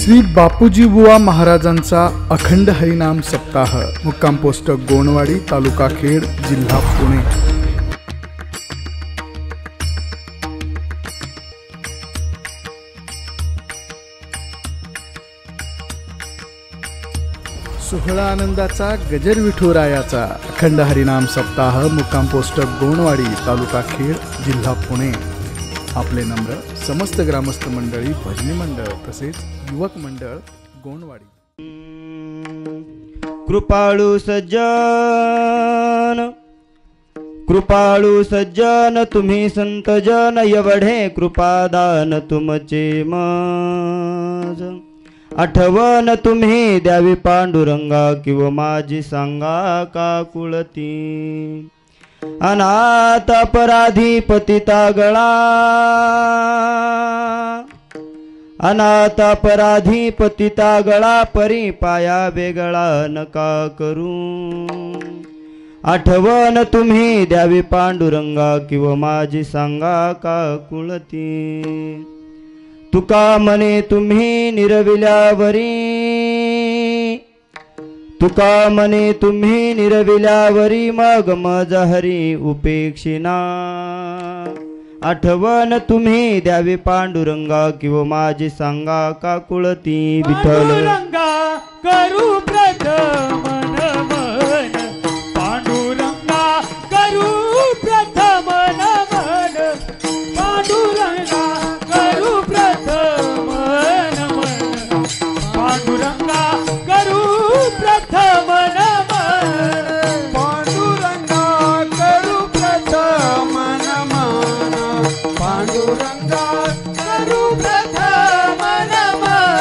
श्री बापूजी बुवा महाराजांचा अखंड हरिनाम सप्ताह मुक्काम पोस्ट गोणवाडी तालुका खेड जिल्हा पुणे। सोहळा आनंदाचा गजर विठुरायाचा अखंड हरिनाम सप्ताह मुक्काम पोस्ट गोणवाडी तालुका खेड जिल्हा पुणे। आपले नम्र समस्त ग्रामस्थ मंडळी, भजनी मंडळ तसेच युवक मंडळ गोणवाडी। कृपाळू सज्जन तुम्ही संत जन एवढे कृपादान तुमचे माझ। आठवण तुम्ही द्यावी पांडुरंगा किंवा माझी सांगा का कुळती। अनाथ अपराधी पतिता गळा, अनाथ अपराधी पतिता गळा परी पाया वेगळा नका करू। आठवण तुम्ही द्यावी पांडुरंगा किंवा माझी सांगा का कुळती। तुका म्हणे तुम्ही निरविल्यावरी, तुका म्हणे तुम्ही निरविल्यावरी मग मज हरी उपेक्षिना। आठवण तुम्ही द्यावी पांडुरंगा किंवा माझी सांगा का कुळती। विठ्ठल करू प्रथम नमन, पांडुरंगा करू प्रथम नमन, पांडुरंगा करू प्रथम नमन, पांडुरंगा करू प्रथम नमन, पांडुरंगा करू प्रथम नमन, पांडुरंगा करू प्रथम नमन,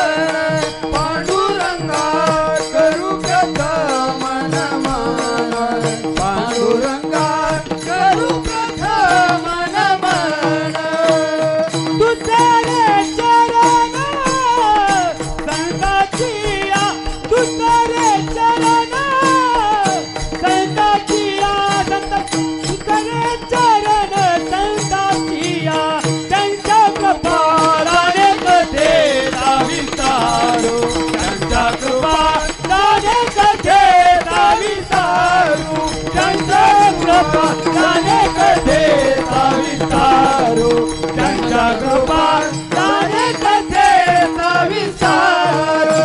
पांडुरंगा करू प्रथम नमन, पांडुरंगा करू प्रथम नमन। तुझे चरण संताचिया, तुझे चरण संताचिया, तुझे चरण संताचिया, त्यांच्या कृपाने कधे विस्तारू, त्यांच्या कृपाने कधे विस्तारू, त्यांच्या कृपाने कधे विस्तारू, त्यांच्या कृपाने कधे विस्तारू।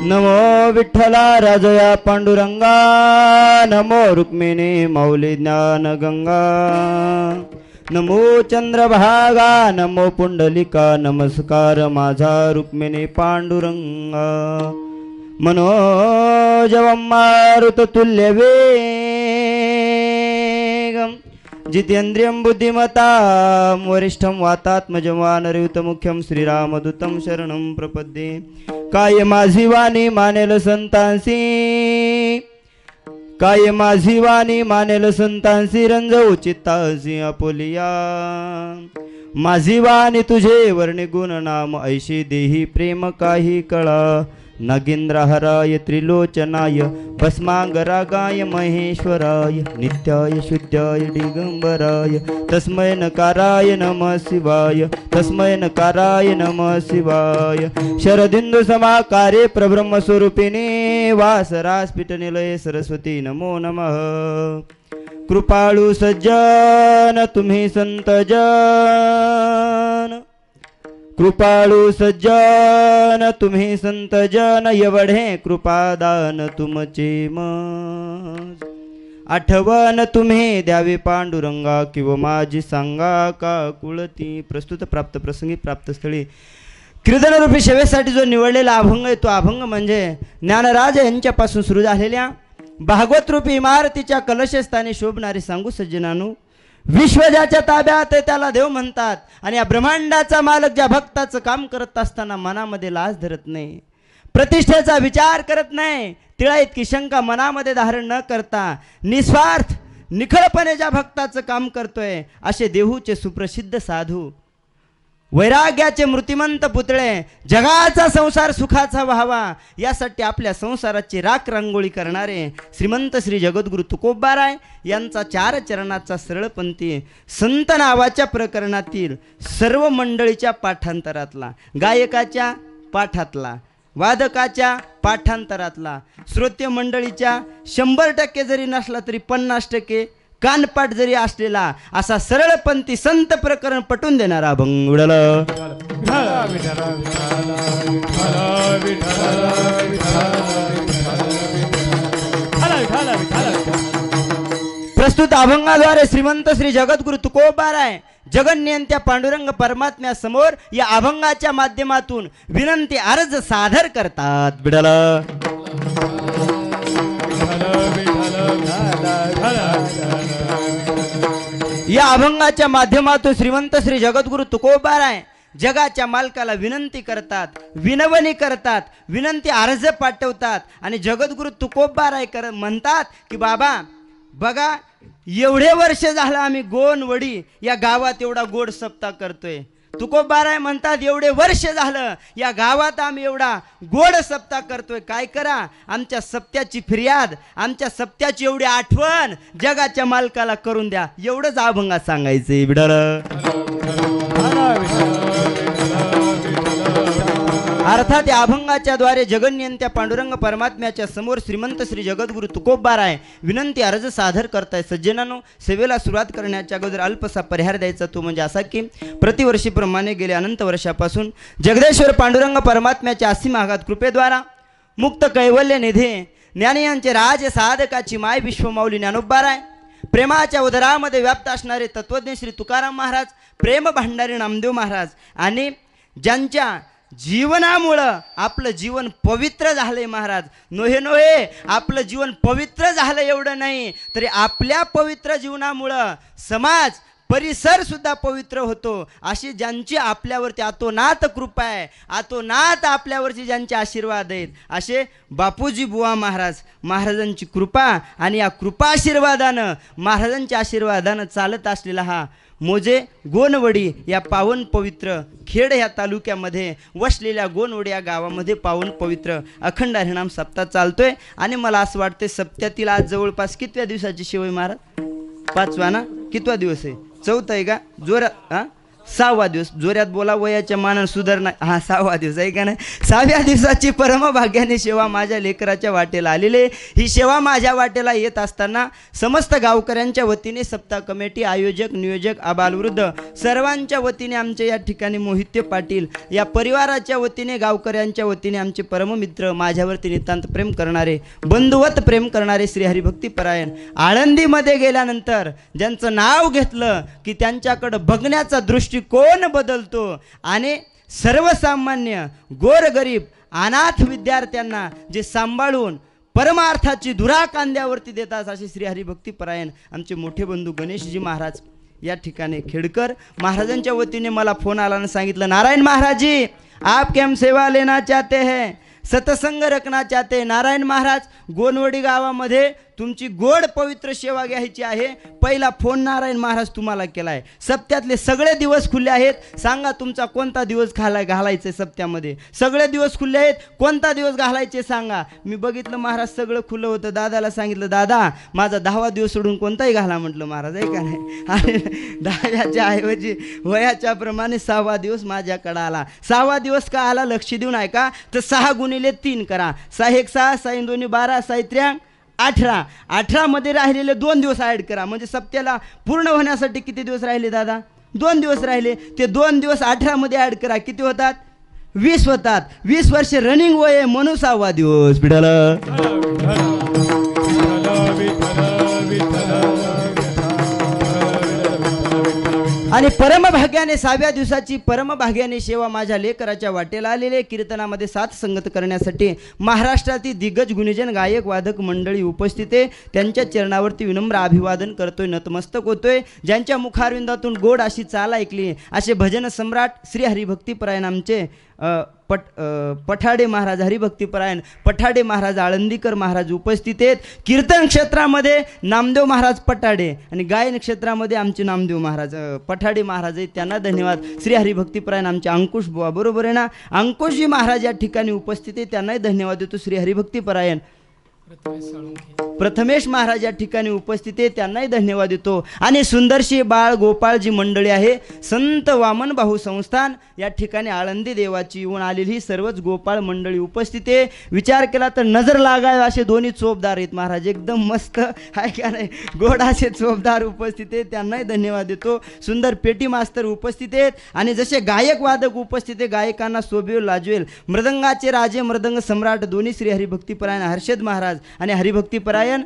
नमो विठ्ठला राजया पांडुरंगा, नमो रुक्मिणी मौली ज्ञान गंगा, नमो चंद्रभागा, नमो पुंडलिका, नमस्कार माझा रुक्मिणी पांडुरंगा। मनोजवं मारुततुल्य वेगं, जितेन्द्रियं बुद्धिमतां वरिष्ठं वातात्मजं वानरयुतमुख्यं श्रीरामदूतं शरणं प्रपद्ये। काय माझी वाणी मानेल संतांसी, काय माझी वाणी मानेल संतांसी, रंजवू चित्तासी आपुलिया। माझी वाणी तुझे वर्णे गुण नाम, ऐशी देही प्रेम काही कळा। नागेंद्रहराय त्रिलोचनाय, भस्मांगरागाय महेश्वराय, नित्याय शुद्धाय दिगंबराय, तस्मै नकाराय नमः शिवाय, तस्मै नकाराय नमः शिवाय। शरदिंदु समाकारे प्रब्रह्म स्वरूपिणी, वासरास्फिट निलये सरस्वती नमो नमः। कृपाळू सज्जन तुम्ही संत जन, कृपाळू सज्जन तुम्ही संत जन एवढे कृपादान तुमचे मज। आठवण तुम्ही द्यावी पांडुरंगा किंवा माझी सांगा का कुळती। प्रस्तुत प्राप्त प्रसंगी प्राप्त स्थळी कीर्तनरूपी सेवेसाठी जो निवडलेला अभंग आहे, तो अभंग म्हणजे ज्ञानराज यांच्यापासून सुरू झालेल्या भागवत रूपी इमारतीच्या कलशस्थानी शोभणारी सांगू सज्जनानू। विश्व ज्याच्या ताब्यात आहे त्याला देव म्हणतात, आणि या ब्रह्मांडाचा मालक ज्या भक्ताचं काम करत असताना मनामध्ये लाज धरत नाही, प्रतिष्ठेचा विचार करत नाही, तिळा इतकी शंका मनामध्ये धारण न करता निस्वार्थ निखळपणे ज्या भक्ताचं काम करतोय, असे देहूचे सुप्रसिद्ध साधू वैराग्याचे मूर्तिमंत पुतळे जगाचा संसार सुखाचा व्हावा यासाठी आपल्या संसाराची राख रांगोळी करणारे श्रीमंत श्री जगद्गुरु तुकोबाराय यांचा 4 चरणाचा सरळपंथी संत नावाच्या प्रकरणातील सर्व मंडळीच्या पाठांतरातला, गायकाच्या पाठातला, वादकाच्या पाठांतरातला, श्रोत्य मंडळीच्या 100% जरी नसला तरी 50% कानपाठ जरी असलेला असा सरळपंथी संत प्रकरण पटून देणारा अभंग उडल. प्रस्तुत अभंगाद्वारे श्रीमंत श्री जगद्गुरु तुकोबाराय जगन्नियंत्या पांडुरंग परमात्म्या समोर या अभंगाच्या माध्यमातून विनंती अर्ज सादर करतात. बिडल या अभंगाच्या माध्यमातून श्रीमंत श्री जगद्गुरु तुकोबाराय जगाच्या मालकाला विनंती करतात, विनवणी करतात, विनंती अर्ज पाठवतात आणि जगद्गुरु तुकोबाराय म्हणतात की बाबा बघा, एवढे वर्ष झालं आम्ही गोनवडी या गावात एवढा गोड सप्ताह करतोय. तुकोबाराय म्हणतात एवढे वर्ष झालं या गावात आम्ही एवढा गोड सप्ताह करतोय, काय करा, आमच्या सप्त्याची फिर्याद, आमच्या सप्त्याची एवढी आठवण जगाच्या मालकाला करून द्या. एवढंच अभंगात सांगायचंय. बिडर अर्थात या अभंगाच्या द्वारे जगन्नियंत्या पांडुरंग परमात्म्याच्या समोर श्रीमंत श्री जगद्गुरु तुकोबाराय विनंती अर्ज सादर करताय. सज्जनांनो, सेवेला सुरुवात करण्याच्या अगोदर अल्पसा परिहार द्यायचा, तो म्हणजे असा की प्रतिवर्षीप्रमाणे गेले अनंत वर्षापासून जगदेश्वर पांडुरंग परमात्म्याच्या असीम आघात कृपेद्वारा मुक्त कैवल्य निधी ज्ञानियांचे राज साधकाची माय विश्वमाऊली ज्ञानोबाराय, प्रेमाच्या उदरामध्ये व्याप्त असणारे तत्वज्ञ श्री तुकाराम महाराज, प्रेम भांडारी नामदेव महाराज आणि ज्यांच्या जीवनामुळं आपलं जीवन पवित्र झालंय महाराज. नोहे नोहे आपलं जीवन पवित्र झालं एवढं नाही तरी आपल्या पवित्र जीवनामुळं समाज परिसर सुद्धा पवित्र होतो. अशी ज्यांची आपल्यावरती अतोनात कृपा आहे, अतोनात आपल्यावरची ज्यांचे आशीर्वाद आहेत, असे बापूजी बुवा महाराजांची कृपा आणि या कृपा आशीर्वादानं, महाराजांच्या आशीर्वादानं चालत असलेला हा मोजे गोनवडी या पावन पवित्र खेड या तालुक्यामध्ये वसलेल्या गोनवडी या गावामध्ये पावन पवित्र अखंड हरिनाम सप्ताह चालतोय. आणि मला असं वाटतं सप्त्यातील आज जवळपास कितव्या दिवसाची शिवय महाराज? 5वा ना? कितवा दिवस आहे? 4था आहे का? जोरात 6वा दिवस. जोरात बोला, वयाच्या मानानं सुधारणा. 6वा दिवस आहे का नाही? 6व्या दिवसाची परमभाग्याने सेवा माझ्या लेकराच्या वाटेला आलेले. ही सेवा माझ्या वाटेला येत असताना समस्त गावकऱ्यांच्या वतीने, सप्ताह कमिटी, आयोजक, नियोजक, आबालवृद्ध सर्वांच्या वतीने, आमच्या या ठिकाणी मोहिते पाटील या परिवाराच्या वतीने, गावकऱ्यांच्या वतीने आमचे परममित्र, माझ्यावरती नितांत प्रेम करणारे, बंधुवत प्रेम करणारे श्री हरिभक्तीपरायण, आळंदीमध्ये गेल्यानंतर ज्यांचं नाव घेतलं की त्यांच्याकडं बघण्याचा दृष्टी कोण बदलतो आणि सर्वसामान्य गोरगरीब अनाथ विद्यार्थ्यांना जे सांभाळून परमार्थाची धुरा कांद्यावरती देतात असे श्री हरिभक्तीपरायण आमचे मोठे बंधू गणेशजी महाराज या ठिकाणी खेडकर महाराजांच्या वतीने मला फोन आला आणि सांगितलं, नारायण महाराज जी आप क्या हम सेवा लेना चाहते हैं, सतसंग रखना चाहते. नारायण महाराज, गोनवडी गावामध्ये तुमची गोड पवित्र सेवा घ्यायची आहे. पहिला फोन नारायण महाराज तुम्हाला केला आहे. सप्त्यातले सगळे दिवस खुले आहेत, सांगा तुमचा कोणता दिवस घालायचे सप्त्यामध्ये. सगळे दिवस खुले आहेत, कोणता दिवस घालायचे सांगा. मी बघितलं महाराज सगळं खुलं होतं. दादाला सांगितलं, दादा माझा 10वा दिवस सोडून कोणताही घाला म्हटलं महाराज, आहे का नाही. आणि 10व्याच्या ऐवजी वयाच्या प्रमाणे 6वा दिवस माझ्याकडे आला. 6वा दिवस का आला लक्ष देऊन ऐका, तर 6 गुणिले 3 करा. 6 1 6, 6 2 12, 6 3 18. 18 मध्ये राहिलेले 2 दिवस ॲड करा. म्हणजे सप्त्याला पूर्ण होण्यासाठी किती दिवस राहिले दादा? 2 दिवस राहिले. ते 2 दिवस 18 मध्ये ॲड करा, किती होतात? 20 होतात. 20 वर्ष रनिंग वय म्हणून 6वा दिवस. बिडाला आणि परमभाग्याने 6व्या दिवसाची परमभाग्याने सेवा माझ्या लेकराच्या वाटेला आलेले. कीर्तनामध्ये साथ संगत करण्यासाठी महाराष्ट्रातील दिग्गज गुणीजन गायक वादक मंडळी उपस्थित आहे. त्यांच्या चरणावरती विनम्र अभिवादन करतोय, नतमस्तक होतोय. ज्यांच्या मुखारविंदातून गोड अशी चाल ऐकली असे भजन सम्राट श्री हरिभक्तीपरायण आमचे पठाडे महाराज हरिभक्तीपरायण पठाडे महाराज आळंदीकर महाराज उपस्थित आहेत. कीर्तन क्षेत्रामध्ये नामदेव महाराज पठाडे आणि गायन क्षेत्रामध्ये आमचे नामदेव महाराज पठाडे महाराज आहेत, त्यांना धन्यवाद. श्री हरिभक्तीपरायण आमचे अंकुश बुवा, बरोबर आहे ना, अंकुशजी महाराज या ठिकाणी उपस्थित आहेत, त्यांनाही धन्यवाद देतो. श्री हरिभक्तीपरायण प्रथमेश महाराज या ठिकाणी उपस्थित आहे, त्यांनाही धन्यवाद देतो. आणि सुंदरशी बाळ गोपाळ जी मंडळी आहे, संत वामन भाऊ संस्थान या ठिकाणी आळंदी देवाची येऊन आलेली ही सर्वच गोपाळ मंडळी उपस्थित आहे. विचार केला तर नजर लागाय असे दोन्ही चोपदार आहेत महाराज, एकदम मस्त आहे का नाही, गोड असे चोपदार उपस्थित आहेत, त्यांनाही धन्यवाद देतो. सुंदर पेटी मास्तर उपस्थित आहेत आणि जसे गायक वादक उपस्थित आहे, गायकांना शोभेल लाजवेल, मृदंगाचे राजे मृदंग सम्राट दोन्ही श्री हरिभक्तीपरायण हर्षद महाराज आणि हरिभक्तीपरायण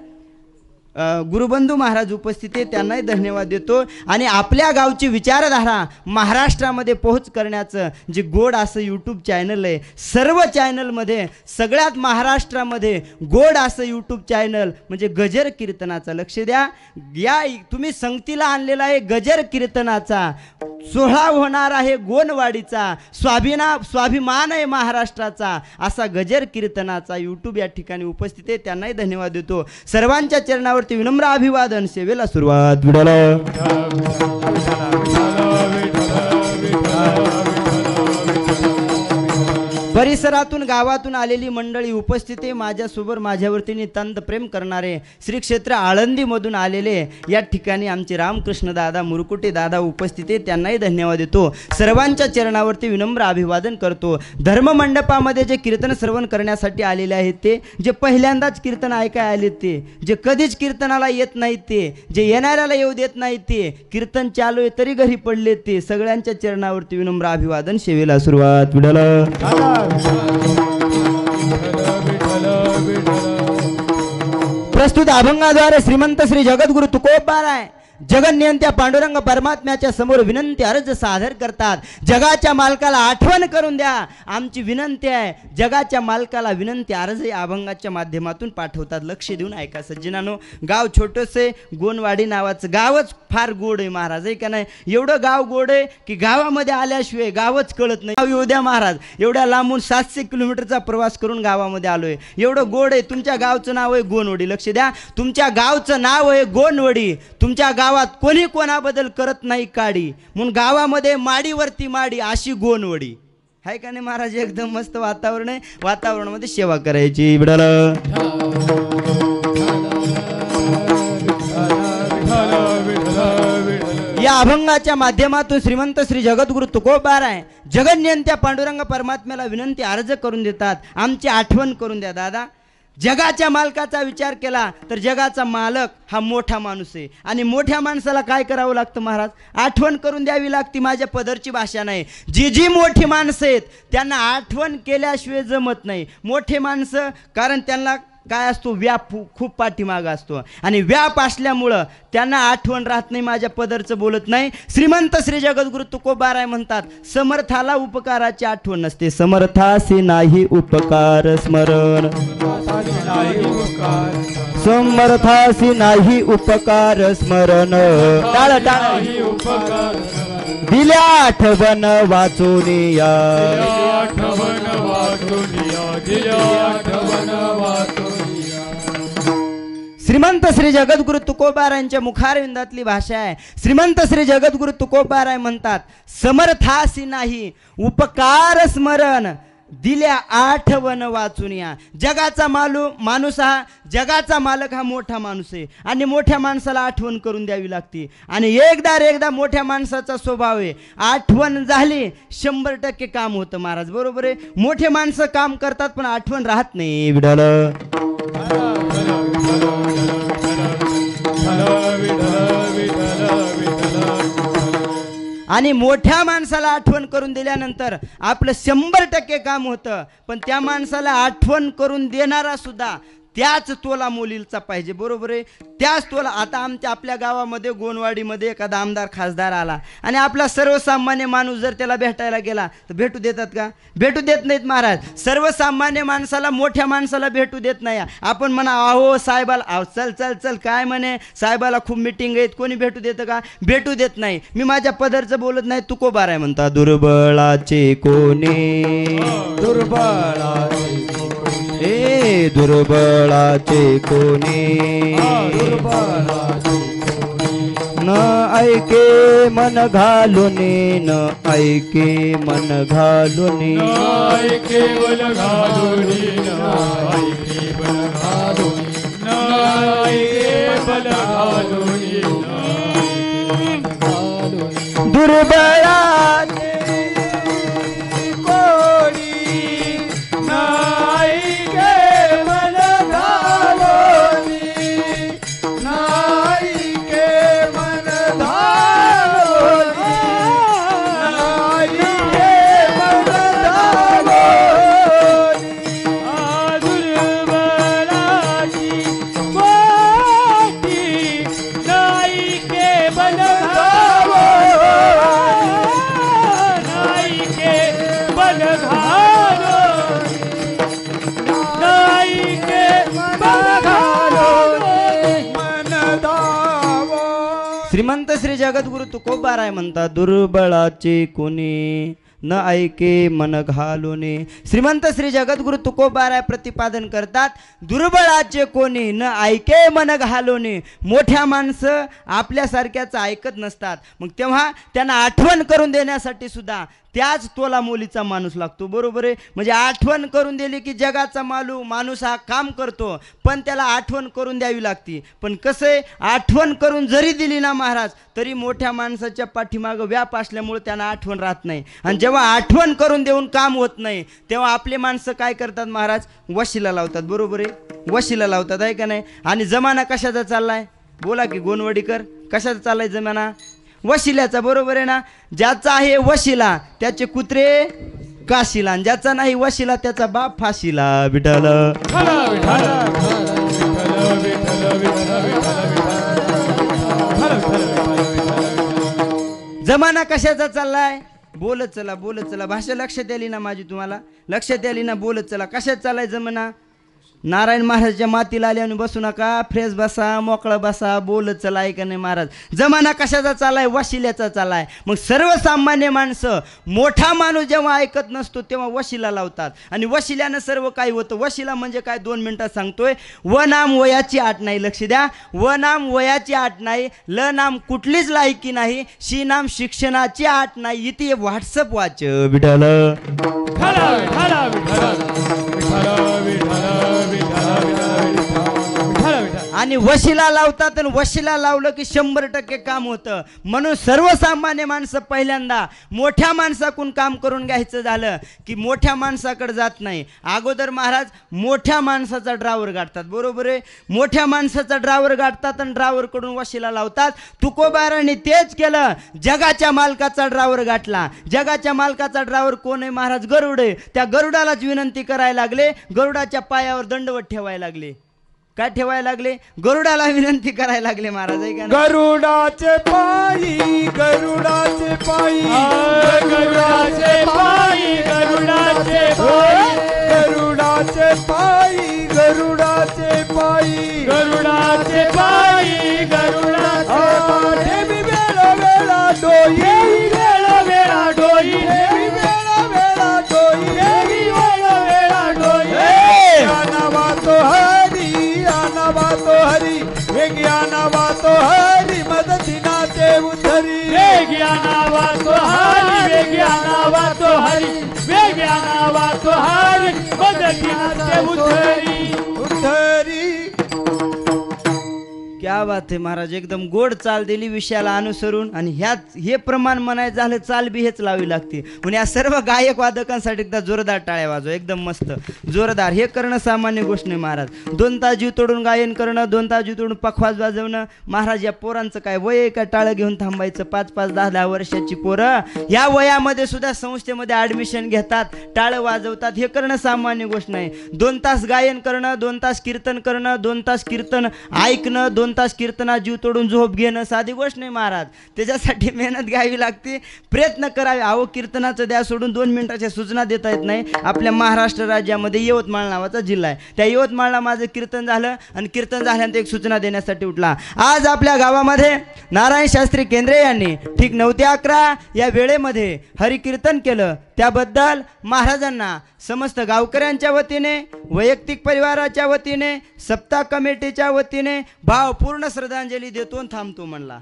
गुरुबंधू महाराज उपस्थित आहे, त्यांनाही धन्यवाद देतो. आणि आपल्या गावची विचारधारा महाराष्ट्रामध्ये पोहोच करण्याचं जे गोड असं यूट्यूब चॅनल आहे, सर्व चॅनलमध्ये सगळ्यात महाराष्ट्रामध्ये गोड असं यूट्यूब चॅनल म्हणजे गजर कीर्तनाचा. लक्ष द्या, या तुम्ही संगतीला आणलेला आहे गजर कीर्तनाचा सोहळा होणार आहे गोनवाडीचा, स्वाभिमान आहे महाराष्ट्राचा असा गजर कीर्तनाचा यूट्यूब या ठिकाणी उपस्थित आहे, त्यांनाही धन्यवाद देतो. सर्वांच्या चरणावर विनम्र अभिवादन. सेवेला सुरुवात. परिसरातून गावातून आलेली मंडळी उपस्थित आहे, माझ्यासोबत माझ्यावरती नितांत प्रेम करणारे श्री क्षेत्र आळंदीमधून आलेले या ठिकाणी आमचे रामकृष्ण दादा मुरकुटे दादा उपस्थित आहे, त्यांनाही धन्यवाद देतो. सर्वांच्या चरणावरती विनम्र अभिवादन करतो. धर्ममंडपामध्ये जे कीर्तन श्रवण करण्यासाठी आलेले आहेत, ते जे पहिल्यांदाच कीर्तन ऐकाय आले, ते जे कधीच कीर्तनाला येत नाहीत, ते जे येणाऱ्याला येऊ देत नाहीत, ते कीर्तन चालू आहे तरी घरी पडले, ते सगळ्यांच्या चरणावरती विनम्र अभिवादन. सेवेला सुरुवात. प्रस्तुत अभंगाद्वारे श्रीमंत श्री जगद्गुरु तुकोबाराय जगन्नियंत्या पांडुरंग परमात्म्याच्या समोर विनंती अर्ज सादर करतात. जगाच्या मालकाला आठवण करून द्या, आमची विनंती आहे. जगाच्या मालकाला विनंती अर्ज या अभंगाच्या माध्यमातून पाठवतात. लक्ष देऊन ऐका सज्जनानो. गाव छोटंसे गोनवाडी नावाचं गावच फार गोड आहे महाराज, आहे का नाही. एवढं गाव गोड आहे की गावामध्ये आल्याशिवाय गावच कळत नाही. गाव येऊ द्या महाराज, एवढ्या लांबून 700 किलोमीटरचा प्रवास करून गावामध्ये आलोय. एवढं गोड आहे. तुमच्या गावचं नाव आहे गोनवडी. लक्ष द्या, तुमच्या गावचं नाव आहे गोनवडी. तुमच्या गावात कोणी कोणाबद्दल करत नाही काडी, म्हणून गावामध्ये माडीवरती माडी अशी गोनवडी आहे का नाही महाराज. एकदम मस्त वातावरण आहे, वातावरणामध्ये सेवा करायची. या अभंगाच्या माध्यमातून श्रीमंत श्री जगद्गुरु तुकोबाराय जगन्नियंत्या पांडुरंग परमात्म्याला विनंती अर्ज करून देतात, आमची आठवण करून द्या. दादा, जगाच्या मालकाचा विचार केला तर जगाचा मालक हा मोठा माणूस आहे आणि मोठ्या माणसाला काय करावं लागतं महाराज, आठवण करून द्यावी लागते. माझ्या पदरची भाषा नाही. जी जी मोठी माणसं आहेत त्यांना आठवण केल्याशिवाय जमत नाही. मोठे माणसं कारण त्यांना काय असतो, व्याप खूप पाठीमाग असतो आणि व्याप असल्यामुळं त्यांना आठवण राहत नाही. माझ्या पदरचं बोलत नाही. श्रीमंत श्री जगद्गुरु तुकोबाराय म्हणतात, समर्थाला उपकाराची आठवण नसते, समर्थासी नाही उपकार स्मरण, समर्थासी नाही उपकार स्मरण, टाळ टाळ दिल्या आठवण वाचून या, श्रीमंत श्री जगद्गुरु तुकोबारायांच्या मुखारविंदातली भाषा आहे. श्रीमंत श्री जगद्गुरु तुकोबाराय म्हणतात, समर्थासी नाही उपकार स्मरण, दिल्या आठवण वाचून या. जगाचा माणूस हा, जगाचा मालक हा मोठा माणूस आहे आणि मोठ्या माणसाला आठवण करून द्यावी लागते. आणि एकदा मोठ्या माणसाचा स्वभाव आहे, आठवण झाली 100% काम होतं महाराज. बरोबर आहे. मोठे माणसं काम करतात पण आठवण राहत नाही. विडल आणि मोठ्या माणसाला आठवण करून दिल्यानंतर आपलं 100% काम होतं. पण त्या माणसाला आठवण करून देणारा सुद्धा त्याच तोला मुलीचा पाहिजे, बरोबर आहे. त्याच तोला. आता आपल्या गावामध्ये गोनवाडीमध्ये एखादा आमदार खासदार आला आणि आपला सर्वसामान्य माणूस जर त्याला भेटायला गेला तर भेटू देतात का? भेटू देत नाहीत महाराज. सर्वसामान्य माणसाला, मोठ्या माणसाला भेटू देत नाही. आपण म्हणा अहो साहेबाला, अहो चल चल चल काय म्हणे साहेबाला खूप मिटिंग आहेत, कोणी भेटू देतं का? भेटू देत नाही. मी माझ्या पदरचं बोलत नाही, तुकोबार आहे म्हणता. दुर्बळाचे कोणी ए दुर्बळाचे कोणी न ऐके मन घालून, न ऐके मन घालून, ऐके बल घालून, ऐके बल घालून, ऐके बल घालून, दुर्बळाचे श्रीमंत श्री जगद्गुरु तुकोबार आहे म्हणतात. दुर्बळाचे कोणी न ऐके मन घालूने. श्रीमंत श्री जगद्गुरु तुकोबार प्रतिपादन करतात, दुर्बळाचे कोणी न ऐके मन घालूने. मोठ्या माणसं आपल्यासारख्याच ऐकत नसतात. मग तेव्हा त्यांना आठवण करून देण्यासाठी सुद्धा त्याच तोला मोलीचा माणूस लागतो, बरोबर आहे. म्हणजे आठवण करून दिली की जगाचा माणूस हा काम करतो, पण त्याला आठवण करून द्यावी लागते. पण कसं आहे, आठवण करून जरी दिली ना महाराज तरी मोठ्या माणसाच्या पाठीमागं व्याप असल्यामुळे त्यांना आठवण राहत नाही. आणि जेव्हा आठवण करून देऊन काम होत नाही तेव्हा आपले माणसं काय करतात महाराज, वशिला लावतात, बरोबर आहे. वशिला लावतात आहे का नाही. आणि जमाना कशाचा चाललाय बोला की गोनवडीकर, कशाचा चाललाय जमाना? वशिल्याचा, बरोबर आहे ना. ज्याचा आहे वशिला त्याचे कुत्रे काशीला, आणि ज्याचा नाही वशिला त्याचा बाप फाशीला. विठ्ठल जमाना कशाचा चाललाय? बोलत चला, बोलत चला. भाषा लक्षात आली ना माझी? तुम्हाला लक्षात आली ना? बोलत चला. कशात चाललाय जमाना? नारायण महाराजच्या मातीला आले आणि बसू नका, फ्रेश बसा, मोकळा बसा, बोलत चला, ऐका नाही महाराज. जमाना कशाचा चाललाय? वशिल्याचा चाललाय. मग सर्वसामान्य माणसं, मोठा माणूस जेव्हा ऐकत नसतो तेव्हा वशिला लावतात, आणि वशिल्यानं सर्व काही होतं. वशिला म्हणजे काय 2 मिनिटात सांगतोय. व नाम वयाची आट नाही, लक्ष द्या. व नाम वयाची आट नाही, ल नाम कुठलीच लायकी नाही, शी नाम शिक्षणाची आट नाही. इथे व्हॉट्सअप वाच. विठ्ठल आणि वशिला लावतात, आणि वशिला लावलं की 100% काम होतं. म्हणून सर्वसामान्य माणसं पहिल्यांदा मोठ्या माणसाकडून काम करून घ्यायचं झालं की मोठ्या माणसाकडे जात नाही. अगोदर महाराज मोठ्या माणसाचा ड्रायव्हर गाठतात, बरोबर आहे. मोठ्या माणसाचा ड्रायव्हर गाठतात आणि ड्रायव्हरकडून वशिला लावतात. तुकोबारांनी तेच केलं. जगाच्या मालकाचा ड्रायव्हर गाठला. जगाच्या मालकाचा ड्रायव्हर कोण आहे महाराज? गरुड आहे. त्या गरुडालाच विनंती करायला लागले, गरुडाच्या पायावर दंडवत ठेवायला लागले. काय ठेवायला लागले? गरुडाला विनंती करायला लागले महाराज. आहे का? गरुडाचे पायी, गरुडाचे पायी, गरुडाचे पायी, गरुडाचे पायी, गरुडाचे पायी, गरुडाचे पायी, गरुडाचे पायी, गरुडाचे पायी. वेळा वेळा डोई, वेळा वेळा डोई, वेळा वेळा डोई, वेळा वेळा डोई. नावातो हरी, नावातो हरी, वेगळ्या नावातो हरी, मदतीनाचे उद्धरी. वेगळ्या नावातो हरी, वेगळ्या नावा क्या बात आहे महाराज, एकदम गोड चाल दिली विषयाला अनुसरून. आणि ह्याच हे प्रमाण म्हणायचं झालं चाल बी हेच लावी लागते. पण या सर्व गायक वादकांसाठी एकदा जोरदार टाळ्या वाजव, एकदम मस्त जोरदार. हे करणं सामान्य गोष्ट नाही महाराज. 2 तास जीव तोडून गायन करणं, 2 तास जीव तोडून पखवाज वाजवणं. महाराज या पोरांचं काय वय आहे का टाळं घेऊन थांबायचं? 5-5, 10-10 वर्षाची पोरं या वयामध्ये सुद्धा संस्थेमध्ये ऍडमिशन घेतात, टाळं वाजवतात. हे करणं सामान्य गोष्ट नाही. 2 तास गायन करणं, 2 तास कीर्तन करणं, 2 तास कीर्तन ऐकणं, 2 तास कीर्तनात जीव तोडून झोप घेणं साधी गोष्ट नाही महाराज. त्याच्यासाठी मेहनत घ्यावी लागते, प्रयत्न करावे. अहो कीर्तनाचं द्या सोडून 2 मिनिटाच्या सूचना देता येत नाही. आपल्या महाराष्ट्र राज्यामध्ये यवतमाळ नावाचा जिल्हा आहे. त्या यवतमाळला माझं कीर्तन झालं आणि कीर्तन झाल्यानंतर एक सूचना देण्यासाठी उठला. आज आपल्या गावामध्ये नारायण शास्त्री केंद्रे यांनी ठीक 9 ते 11 या वेळेमध्ये हरिकीर्तन केलं. त्याबद्दल महाराजांना समस्त गावकऱ्यांच्या वतीने, वैयक्तिक परिवाराच्या वतीने, सप्ताह कमिटीच्या वतीने भावपूर्ण श्रद्धांजली देतो आणि थांबतो म्हणला.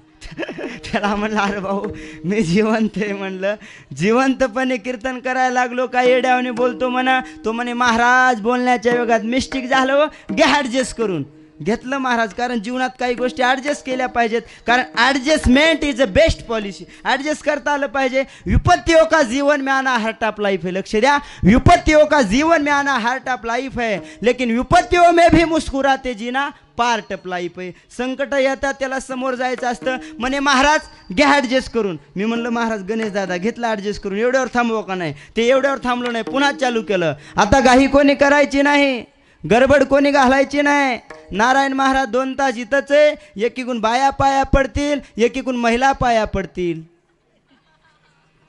त्याला म्हणलं अरे भाऊ मी जिवंत आहे म्हणलं. जिवंतपणे कीर्तन करायला लागलो का येड्यावने बोलतो म्हणा. तो म्हणे महाराज बोलण्याच्या वेगात मिस्टेक झालं, घ्या ॲडजस्ट करून. घेतलं महाराज, कारण जीवनात काही गोष्टी ॲडजस्ट केल्या पाहिजेत. कारण adjustment is a best policy. Adjust करता आलं पाहिजे. विपत्तियों का जीवन में आना हार्ट ऑफ लाइफ है. लक्ष द्या, विपत्तियों का जीवन में आना हार्ट ऑफ लाइफ है, लेकिन विपत्तियों में भी मुस्कुराते जीना पार्ट ऑफ लाईफ आहे. संकट येतात त्याला समोर जायचं असतं. म्हणे महाराज घ्या ॲडजस्ट करून. मी म्हणलं महाराज गणेश दादा घेतलं ॲडजस्ट करून, एवढ्यावर थांबव का नाही. ते एवढ्यावर थांबलो नाही, पुन्हा चालू केलं. आता घाई कोणी करायची नाही, गडबड कोणी घालायची नाही. नारायण महाराज 2 तास इथंच आहे. एकीकडून बाया पाया पडतील, एकीकडून महिला पाया पडतील.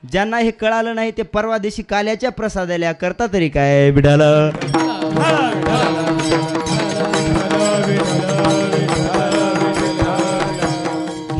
ज्यांना हे कळालं नाही ते परवा दिवशी काल्याच्या प्रसादाला करता तरी काय बिडाला.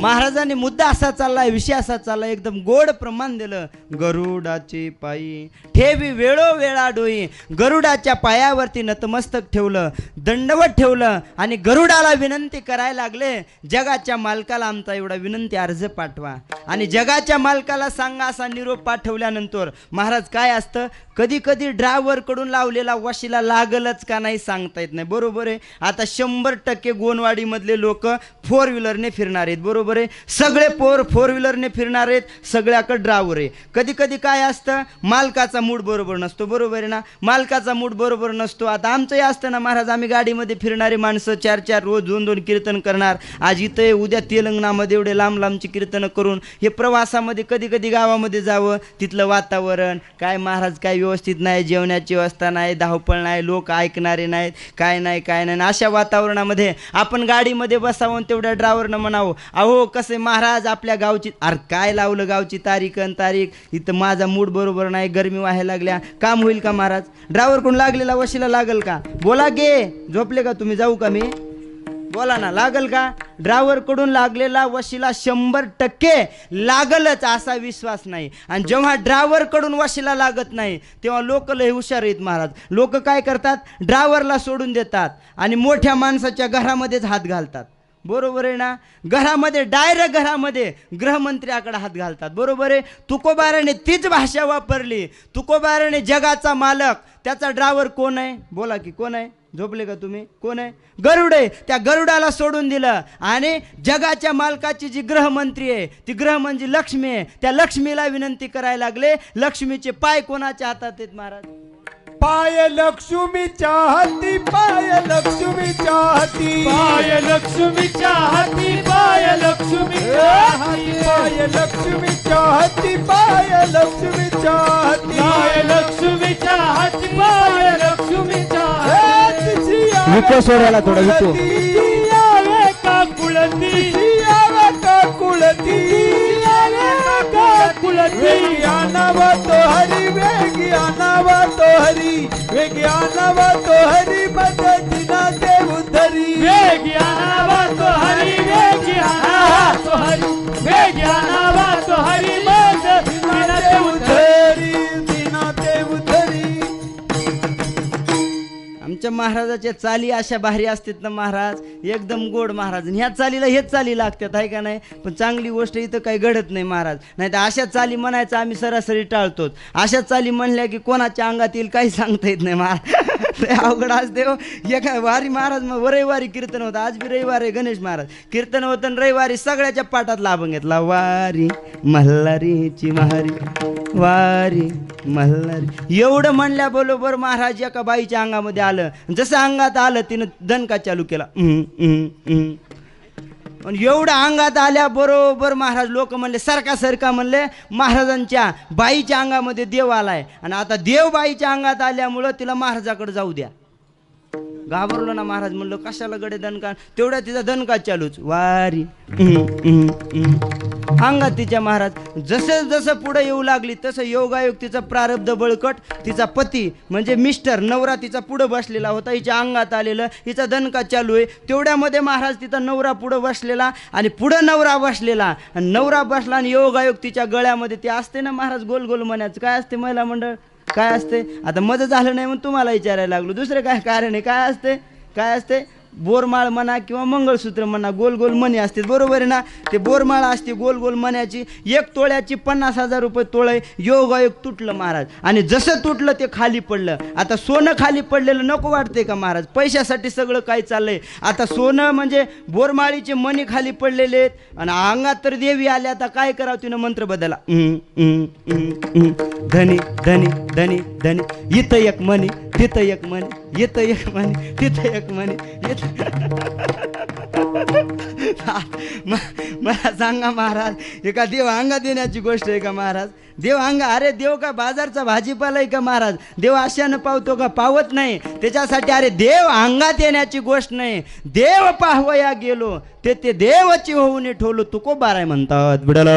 महाराजांनी मुद्दा असा चाललाय, विषय असा चाललाय, एकदम गोड प्रमाण दिलं. गरुडाचे पायी ठेवी वेळोवेळा डोई. गरुडाच्या पायावरती नतमस्तक ठेवलं, दंडवत ठेवलं आणि गरुडाला विनंती करायला लागले, जगाच्या मालकाला आमचा एवढा विनंती अर्ज पाठवा. आणि जगाच्या मालकाला सांगा असा निरोप पाठवल्यानंतर महाराज काय असतं, कधी कधी ड्रायव्हर कडून लावलेला वशिला लागलच का नाही सांगता येत नाही. बरोबर आहे. आता 100% गोनवाडी मधले लोक 4 व्हीलरने फिरणार आहेत. बरोबर आहे. सगळे 4 व्हीलरने फिरणार आहेत, सगळ्याकडे ड्रायव्हर आहे. कधी कधी काय असतं, मालकाचा मूड बरोबर नसतो. बरोबर आहे ना, मालकाचा मूड बरोबर नसतो. आता आमचंही असतं ना महाराज, आम्ही गाडीमध्ये फिरणारे माणसं 4-4 रोज 2-2 कीर्तन करणार. आज इथं उद्या तेलंगणामध्ये एवढे लांब लांबची कीर्तनं करून हे प्रवासामध्ये कधी कधी गावामध्ये जावं, तिथलं वातावरण काय महाराज काय व्यवस्थित नाही, जेवणाची व्यवस्था नाही, धावपळ नाही, लोक ऐकणारे नाहीत, काय नाही काय नाही. अशा वातावरणामध्ये आपण गाडीमध्ये बसावं, तेवढ्या ड्रायव्हरनं म्हणावं अहो कसे महाराज आपल्या गावची, अरे काय लावलं गावची तारीख अन तारीख, इथं माझा मूड बरोबर नाही, गरमी व्हायला लागल्या, काम होईल का महाराज? ड्रायव्हर कोण लागलेला वशिला लागल का? बोला गे, झोपले का तुम्ही, जाऊ का मी? बोला ना, लागल का? ड्रायव्हर कडून लागलेला वशिला 100% लागलच असा विश्वास नाही. आणि जेव्हा ड्रायव्हर कडून वशिला लागत नाही तेव्हा लोक लय हुशार आहेत महाराज. लोक काय करतात, ड्रायव्हरला सोडून देतात आणि मोठ्या माणसाच्या घरामध्येच हात घालतात. बरोबर आहे ना, घरामध्ये डायरेक्ट घरामध्ये गृहमंत्र्याकडे हात घालतात. बरोबर आहे. तुकोबाराने तीच भाषा वापरली. तुकोबाराने जगाचा मालक, त्याचा ड्रायव्हर कोण आहे? बोला की कोण आहे? झोपले का तुम्ही? कोण आहे? गरुड आहे. त्या गरुडाला सोडून दिलं आणि जगाच्या मालकाची जी गृहमंत्री आहे ती गृहमंत्री लक्ष्मी आहे, त्या लक्ष्मीला विनंती करायला लागले. लक्ष्मीचे पाय कोणाच्या हातात आहेत महाराज? पाय लक्ष्मीच्या हाती, पाय लक्ष्मीच्या हाती, पाय लक्ष्मीच्या हाती, पाय लक्ष्मीच्या हाती, पाय लक्ष्मीच्या हाती, पाय लक्ष्मीच्या हाती, पाय लक्ष्मीच्या हाती, पाय लक्ष्मीच्या हाती. विको सोडायला थोडं विको. यावे का कुळती, यावे का कुळती, यावे का कुळती. वेग्यानावा तो हरी, वेग्यानावा तो हरी, वेग्यानावा तो हरी, मदतीना देव धरी. वेग्यानावा तो हरी, वेग्यानावा तो हरी, वेग्यानावा तो हरी, मदतीना देव धरी, दिना देव धरी. आमच्या महाराजाच्या चाली अशा भारी असतात ना महाराज, एकदम गोड महाराज. ह्या चालीला हेच चाली लागतात आहे का नाही? पण चांगली गोष्ट इथं काही घडत नाही महाराज. नाही तर अशा चाली म्हणायचं आम्ही सरासरी टाळतोच. अशा चाली म्हणल्या की कोणाच्या अंगात येईल काही सांगता येत नाही महाराज. लय अवघड असते हो. एका वारी महाराज मग रविवारी कीर्तन होतं. आज बी रविवार आहे गणेश महाराज कीर्तन होतं आणि रविवारी सगळ्याच्या पाठात लाभून घेतला. वारी मल्हारीची महारी वारी मल्हारी एवढं म्हणल्याबरोबर महाराज एका बाईच्या अंगामध्ये आलं. जसं अंगात आलं तिनं दणका चालू केला. आणि एवढं अंगात आल्याबरोबर महाराज लोक म्हणले सरका सरका म्हणले. महाराजांच्या बाईच्या अंगामध्ये देव आलाय आणि आता देव बाईच्या अंगात आल्यामुळं तिला महाराजाकडे जाऊ द्या. घाबरलो ना महाराज. म्हणलं कशाला गडे दणका. तेवढ्या तिचा दणका चालूच. वारी अंगात तिच्या महाराज. जसं जसं पुढे येऊ लागली तसं योगायोग तिचा प्रारब्ध बळकट. तिचा पती म्हणजे मिस्टर नवरा तिचा पुढं बसलेला होता. हिच्या अंगात आलेलं. हिचा दणका चालू आहे. तेवढ्यामध्ये महाराज तिचा नवरा पुढं बसलेला आणि पुढं नवरा बसलेला आणि नवरा बसला आणि योगायोग तिच्या गळ्यामध्ये ते असते ना महाराज गोल गोल म्हणायचं. काय असते महिला मंडळ काय असते. आता मजा झालं नाही म्हणून तुम्हाला विचारायला लागलो. दुसरं काय कारण आहे. काय असते काय असते. बोरमाळ म्हणा किंवा मंगळसूत्र म्हणा गोल गोल मणी असते बरोबर आहे ना. ते बोरमाळ असते गोल गोल मण्याची. 1 तोळ्याची 50,000 रुपये तोळे. योगायोग तुटलं महाराज आणि जसं तुटलं ते खाली पडलं. आता सोनं खाली पडलेलं नको वाटते का महाराज. पैशासाठी सगळं काही चाललंय. आता सोनं म्हणजे बोरमाळीचे मणी खाली पडलेले आहेत आणि अंगात तर देवी आल्या. आता काय करावं तिनं मंत्र बदला. धनी धनी धनी धनी इथं एक मणी तिथं एक मणी इथं एक मणी तिथं एक मणी मला सांगा महाराज एका देव अंगा देण्याची गोष्ट आहे का महाराज. देव अंगा अरे देव का बाजारचा भाजीपाला आहे का महाराज. देव अशानं पावतो का पावत नाही. त्याच्यासाठी अरे देव अंगात येण्याची गोष्ट नाही. देव पाहवया गेलो ते देवाची होऊन ठेवलो तुको बाराय म्हणतात. बिडल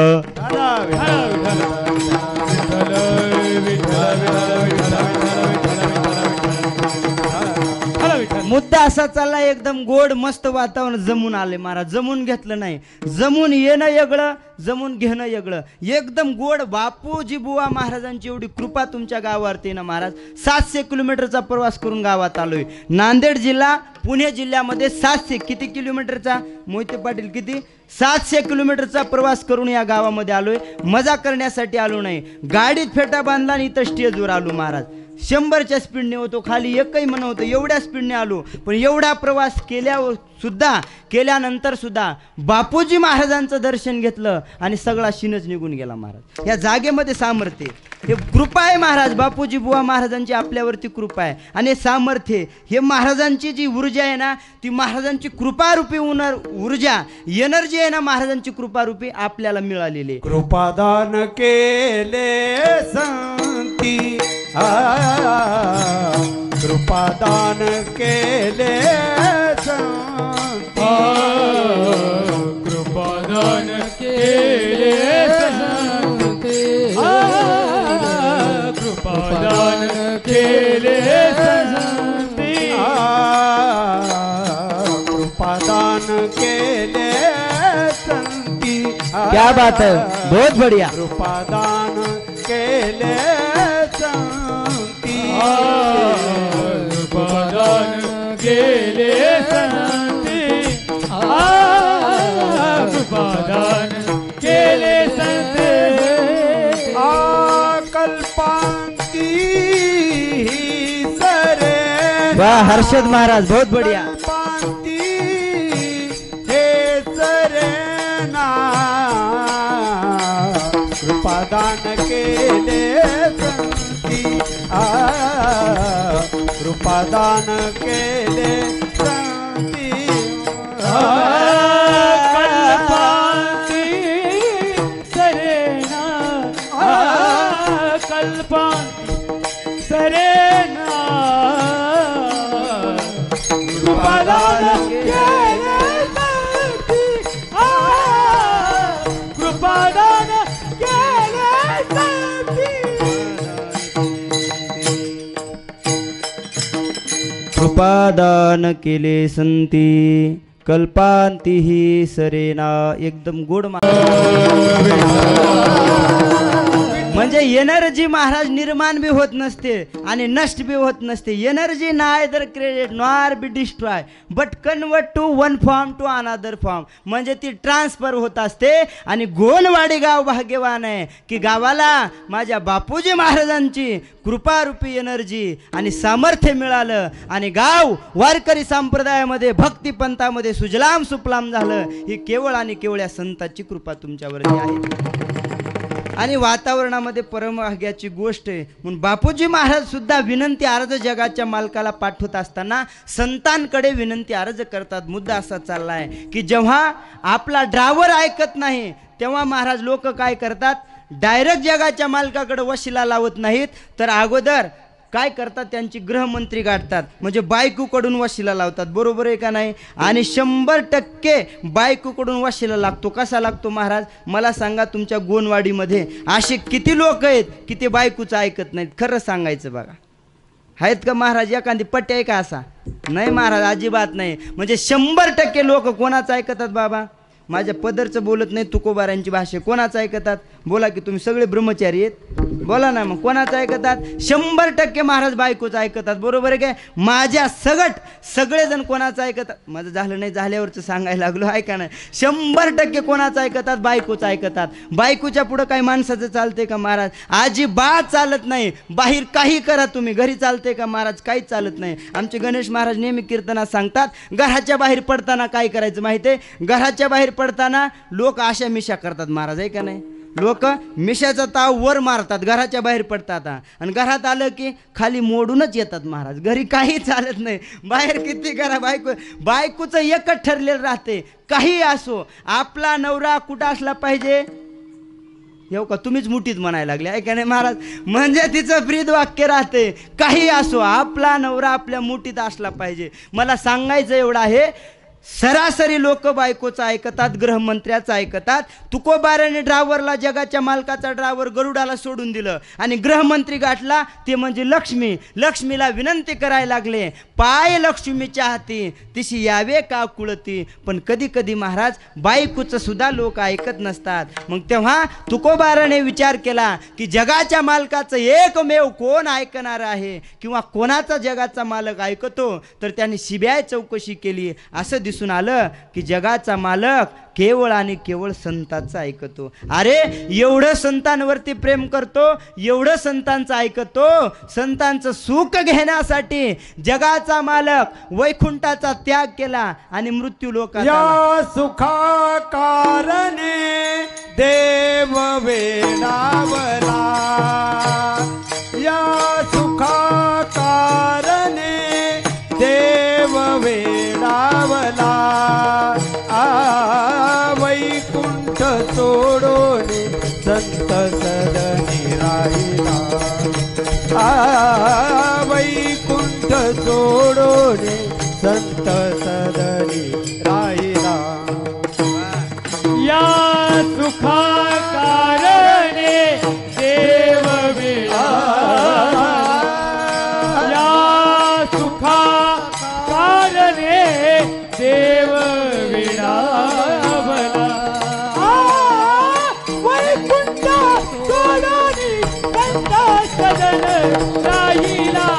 मुद्दा असा चालला एकदम गोड मस्त वातावरण जमून आले महाराज. जमून घेतलं नाही. जमून येणं वेगळं जमून घेणं वेगळं. एकदम गोड. बापूजी बुवा महाराजांची एवढी कृपा तुमच्या गावावरती ना महाराज. 700 किलोमीटरचा प्रवास करून गावात आलोय. नांदेड जिल्हा पुणे जिल्ह्यामध्ये 700 किती किलोमीटरचा मोहिते पाटील किती 700 किलोमीटरचा प्रवास करून या गावामध्ये आलोय. मजा करण्यासाठी आलो नाही. गाडीत फेटा बांधला आणि इथं स्टेजवर आलो महाराज. 100च्या स्पीडने होतो. खाली एकही म्हणत होतं. एवढ्या स्पीडने आलो. पण एवढा प्रवास केल्यानंतर सुद्धा बापूजी महाराजांचं दर्शन घेतलं आणि सगळा शिनच निघून गेला महाराज. या जागेमध्ये सामर्थ्य हे कृपा आहे महाराज. बापूजी बुवा महाराजांची आपल्यावरती कृपा आहे आणि सामर्थ्य हे महाराजांची जी ऊर्जा आहे ना ती महाराजांची कृपारूपी ऊर्जा एनर्जी आहे ना महाराजांची कृपारूपी आपल्याला मिळालेली. कृपादान केले संती कृपादान केले संती कृपादान केले संती कृपादान केले संती कृपादान केले संती. क्या बात है बहुत बढ़िया. कृपादान केले कृपादान केले संती कृपादान केले संती कल्पांती सरे. वाह हर्षद महाराज बहुत बढ़िया. कल्पांती हे सरे ना कृपादान केले संती कृपादान केले संती कल्पांती सरेना कल्पांती सरेना कृपादान केले संती कृपादान केले संती. कृपादान केले संती कल्पांतीही सरेना. एकदम गोड म्हणजे एनर्जी महाराज निर्माण बी होत नसते आणि नष्ट बी होत नसते. Energy neither create nor be destroy but convert to one form to another form. म्हणजे ती ट्रान्सफर होत असते. आणि गोनवाडी गाव भाग्यवान आहे की गावाला माझ्या बापूजी महाराजांची कृपारूपी एनर्जी आणि सामर्थ्य मिळालं आणि गाव वारकरी संप्रदायामध्ये भक्तिपंथामध्ये सुजलाम सुफलाम झालं. ही केवळ आणि केवळ या संतांची कृपा तुमच्यावरती आहे. आणि वातावरणामध्ये परमभाग्याची गोष्ट आहे. म्हणून बापूजी महाराज सुद्धा विनंती अर्ज जगाच्या मालकाला पाठवत असताना संतांकडे विनंती अर्ज करतात. मुद्दा असा चालला आहे की जेव्हा आपला ड्रायव्हर ऐकत नाही तेव्हा महाराज लोक काय करतात, डायरेक्ट जगाच्या मालकाकडे वशिला लावत नाहीत, तर अगोदर काय करतात, त्यांची गृहमंत्री गाठतात. म्हणजे बायकोकडून वशिला लावतात. बरोबर आहे का नाही? आणि 100% बायकोकडून वशिला लागतो. कसा लागतो महाराज मला सांगा. तुमच्या गोनवाडीमध्ये असे किती लोक आहेत की ते बायकोचं ऐकत नाहीत? खरं सांगायचं बघा, आहेत का महाराज? एखादी पट्टी आहे का असा? नाही महाराज, अजिबात नाही. म्हणजे 100% लोक कोणाचं ऐकतात बाबा? माझ्या पदरचं बोलत नाही, तुकोबारांची भाषा. कोणाचं ऐकतात? बोला की तुम्ही सगळे ब्रह्मचारी आहेत, बोला ना मग. कोणाचं ऐकतात? 100% महाराज बायकोचं ऐकतात. बरोबर आहे काय? माझ्या सगळेजण कोणाचं ऐकतात? माझं झालं नाही, झाल्यावरचं सांगायला लागलो. ऐका नाही, 100% कोणाचं ऐकतात? बायकोचं ऐकतात. बायकोच्या पुढं काही माणसाचं चालते का महाराज? अजिबात चालत नाही. बाहेर काही करा तुम्ही, घरी चालते का महाराज? काहीच चालत नाही. आमचे गणेश महाराज नेहमी कीर्तनात सांगतात, घराच्या बाहेर पडताना काय करायचं माहिती आहे? घराच्या बाहेर पडताना लोक अशा मिशा करतात महाराज, आहे का नाही? लोक मिशाचा ताव वर मारतात घराच्या बाहेर पडतात आणि घरात आलं की खाली मोडूनच येतात महाराज. घरी काही चालत नाही. बाहेर किती करा, बायकोचं एकच ठरलेलं राहते. काही असो, आपला नवरा कुठं असला पाहिजे? येऊ का तुम्हीच मुठीत म्हणायला लागले, आहे का नाही महाराज? म्हणजे तिचं ब्रीद वाक्य राहते, काही असो आपला नवरा आपल्या मुठीत असला पाहिजे. मला सांगायचं एवढं आहे, सरासरी लोक बायकोचं ऐकतात, गृहमंत्र्याचं ऐकतात. तुकोबाराने ड्रायव्हरला, जगाच्या मालकाचा ड्रायव्हर गरुडाला सोडून दिलं आणि गृहमंत्री गाठला ते म्हणजे लक्ष्मी. लक्ष्मीला विनंती करायला लागले, पाय लक्ष्मीच्या हाती तिशी यावे का कुळती. पण कधी कधी महाराज बायकोचं सुद्धा लोक ऐकत नसतात. मग तेव्हा तुकोबाराने विचार केला की जगाच्या मालकाचं एकमेव कोण ऐकणार आहे किंवा कोणाचा जगाचा मालक ऐकतो? तर त्यांनी सीबीआय चौकशी केली. असं दिसून आलं की जगाचा मालक केवळ आणि केवळ संतांचं ऐकतो. अरे एवढं संतांवरती प्रेम करतो, एवढं संतांचं ऐकतो, संतांचं सुख घेण्यासाठी जगाचा मालक वैकुंठाचा त्याग केला आणि मृत्यू लोकात या सुखा कारणे देव वेडावला. या सुखा कारणे देव वेडावला. वैकुंठ सोडून संत सदनी राहिला. वैकुंठ सोडून संत सदनी राहिला. या सुखा कारणे देव वेडावला. या सुखा कारणे देव वेडावला. वैकुंठ सोडून संत सदन राहिला.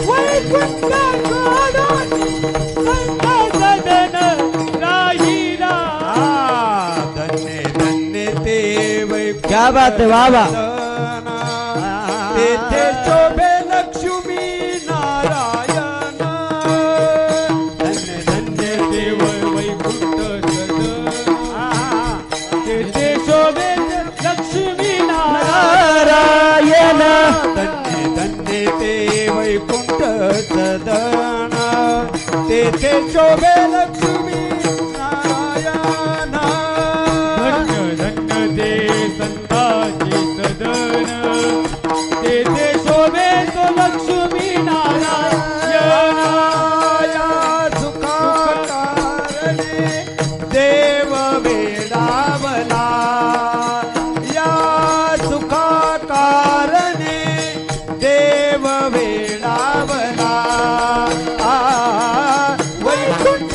वैकुंठ सोडून संत सदन राहिला. धन्य धन्य ते वैकुंठ. क्या बात है बाबा. तेथे शोभे लक्ष्मी नारायण. धन्य धन्य देव वैकुंठ सदन. तेथे शोभे लक्ष्मी नारायण. धन्य धन्य ते वैकुंठ सदन. तेथे शोभे लक्ष्मी नारायण. धन्य धन्य ते संतांचे सदन. तेथे शोभे तो लक्ष्मी नारायण. या सुखा कारणे देव वेडावला. या सुखा कारणे देव वेडावला. वैकुंठ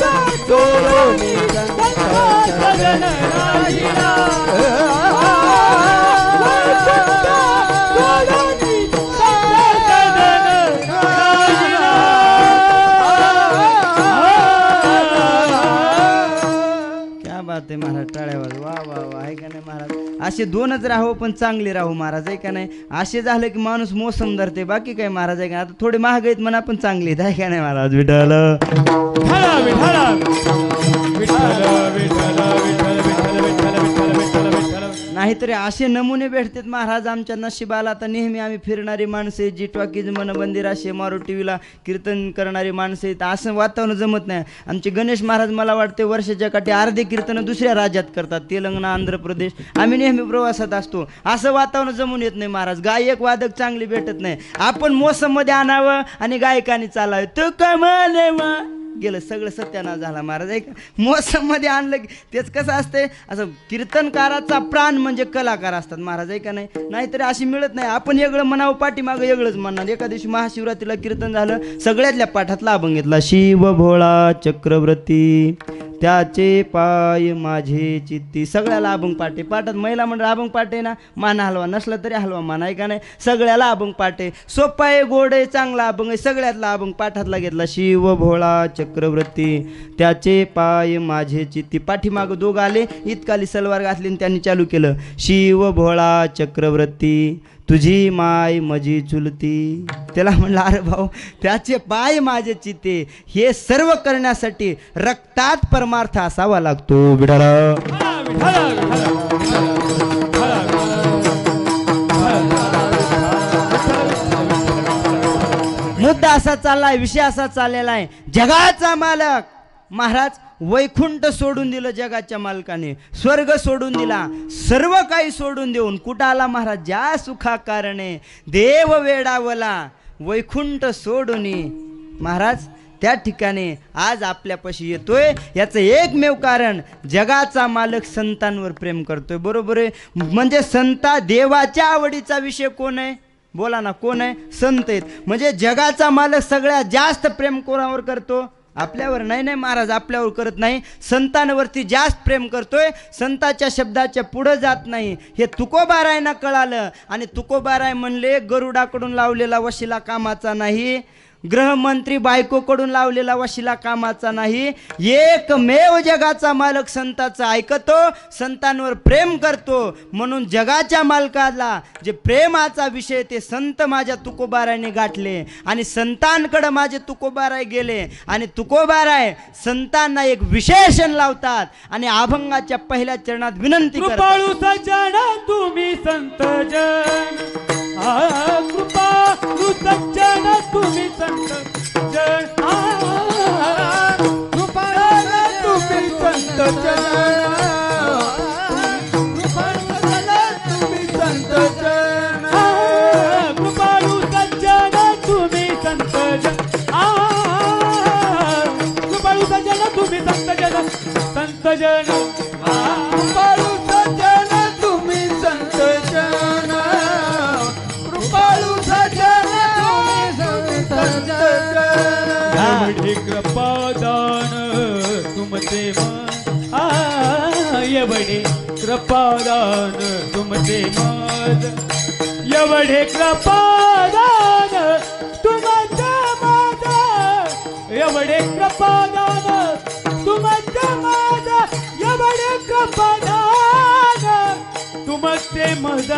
असे दोनच राहू पण चांगले राहू महाराज आहे का नाही. असे झालं की माणूस मोसम धरते बाकी काय महाराज आहे का. आता थोडे महाग आहेत म्हणा पण चांगले आहेत आहे का नाही महाराज. विठ्ठल नाहीतरी असे नमुने भेटतात महाराज आमच्या नशिबाला. आता नेहमी आम्ही फिरणारी माणसे जी टॉकीज मनमंदिर असे मारो टीव्हीला कीर्तन करणारी माणसे असं वातावरण जमत नाही. आमचे गणेश महाराज मला वाटते वर्षाच्या काठी अर्धे कीर्तन दुसऱ्या राज्यात करतात, तेलंगणा आंध्र प्रदेश. आम्ही नेहमी प्रवासात असतो, असं वातावरण जमून येत नाही महाराज. गायक वादक चांगली भेटत नाही. आपण मोसम मध्ये आणावं आणि गायकाने चालावं. तो कमाल गेलं सगळं सत्यानाश झाला महाराज आहे का. मोसम मध्ये आणलं की तेच कसं असते. असं कीर्तनकाराचा प्राण म्हणजे कलाकार असतात महाराज आहे का नाही. नाहीतरी अशी मिळत नाही. आपण वेगळं म्हणावं पाठीमागं वेगळंच म्हणणार. एका दिवशी महाशिवरात्रीला कीर्तन झालं, सगळ्यातल्या पाठातला अभंग घेतला. शिव भोळा चक्रवर्ती त्याचे पाय माझे चित्ती. सगळ्याला अभंग पाठे. पाठात महिला मंडळ अभंग पाठे ना. माना हलवा नसला तरी हलवा माना आहे का नाही. सगळ्याला अभंग पाठे. सोपा आहे, गोड आहे, चांगला अभंग आहे. सगळ्यातला अभंग पाठातला घेतला. शिव भोळा चक्रवर्ती त्याचे पाय माझे चित्ती. पाठीमागं दोघं आले, इतकाली सलवार घातली आणि त्यांनी चालू केलं. शिव भोळा चक्रवर्ती तुझी माय मजी चुलती. त्याला म्हणलं अरे भाऊ त्याचे पाय माझे चिते. हे सर्व करण्यासाठी रक्तात परमार्थ असावा लागतो. मुद्दा असा चाललाय, विषय असा चाललेला आहे. जगाचा मालक महाराज वैकुंठ सोडून दिलं जगाच्या मालकाने, स्वर्ग सोडून दिला, सर्व काही सोडून देऊन कुठं आला महाराज. ज्या सुखा कारणे देव वेडावला वैकुंठ सोडून महाराज त्या ठिकाणी आज आपल्यापाशी येतोय. याचं एकमेव कारण जगाचा मालक संतांवर प्रेम करतोय. बरोबर आहे. म्हणजे संता देवाच्या आवडीचा विषय कोण आहे बोला ना, कोण आहे. संत आहेत. म्हणजे जगाचा मालक सगळ्यात जास्त प्रेम कोणावर करतो आपल्यावर. नाही नाही महाराज आपल्यावर करत नाही, संतांवरती जास्त प्रेम करतोय. संताच्या शब्दाच्या पुढं जात नाही. हे तुकोबारायना कळालं आणि तुकोबाराय म्हणले गरुडाकडून लावलेला वशिला कामाचा नाही, गृहमंत्री बायकोकडून लावलेला वशिला कामाचा नाही. एकमेव जगाचा मालक संताचा ऐकतो, संतांवर प्रेम करतो. म्हणून जगाच्या मालकाला जे प्रेमाचा विषय ते संत माझ्या तुकोबारायने गाठले आणि संतांकडे माझे तुकोबाराय गेले. आणि तुकोबाराय संतांना एक विशेषण लावतात आणि अभंगाच्या पहिल्या चरणात विनंती करतात. तुम्ही संत जन कृपाळू सज्जन तुम्ही संत जन कृपाळू तुम्ही संत जन तुम्ही संत जन कृपाळू सज्जन तुम्ही संत जन कृपाळू सज्जन तुम्ही संत जन संत जन कृपाळू सज्जन तुम्ही संत जन कृपाळू सज्जन तुम्ही संत जन एवढे कृपादान तुमचे एवढे कृपादान तुमचे मज एवढे कृपादान तुमचे मज एवढे कृपादान तुमचे मज एवढे कृपादान तुमचे मज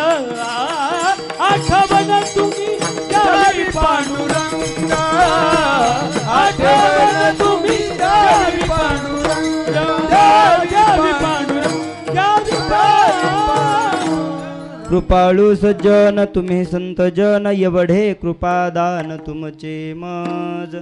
आठवण तुम्ही द्यावी पांडुरंग आठवण तुम्ही द्यावी पांडुरंग द्यावी पांडुरंग द्यावी कृपाळू सज्जन तुम्ही संत जन एवढे कृपादान तुमचे मज.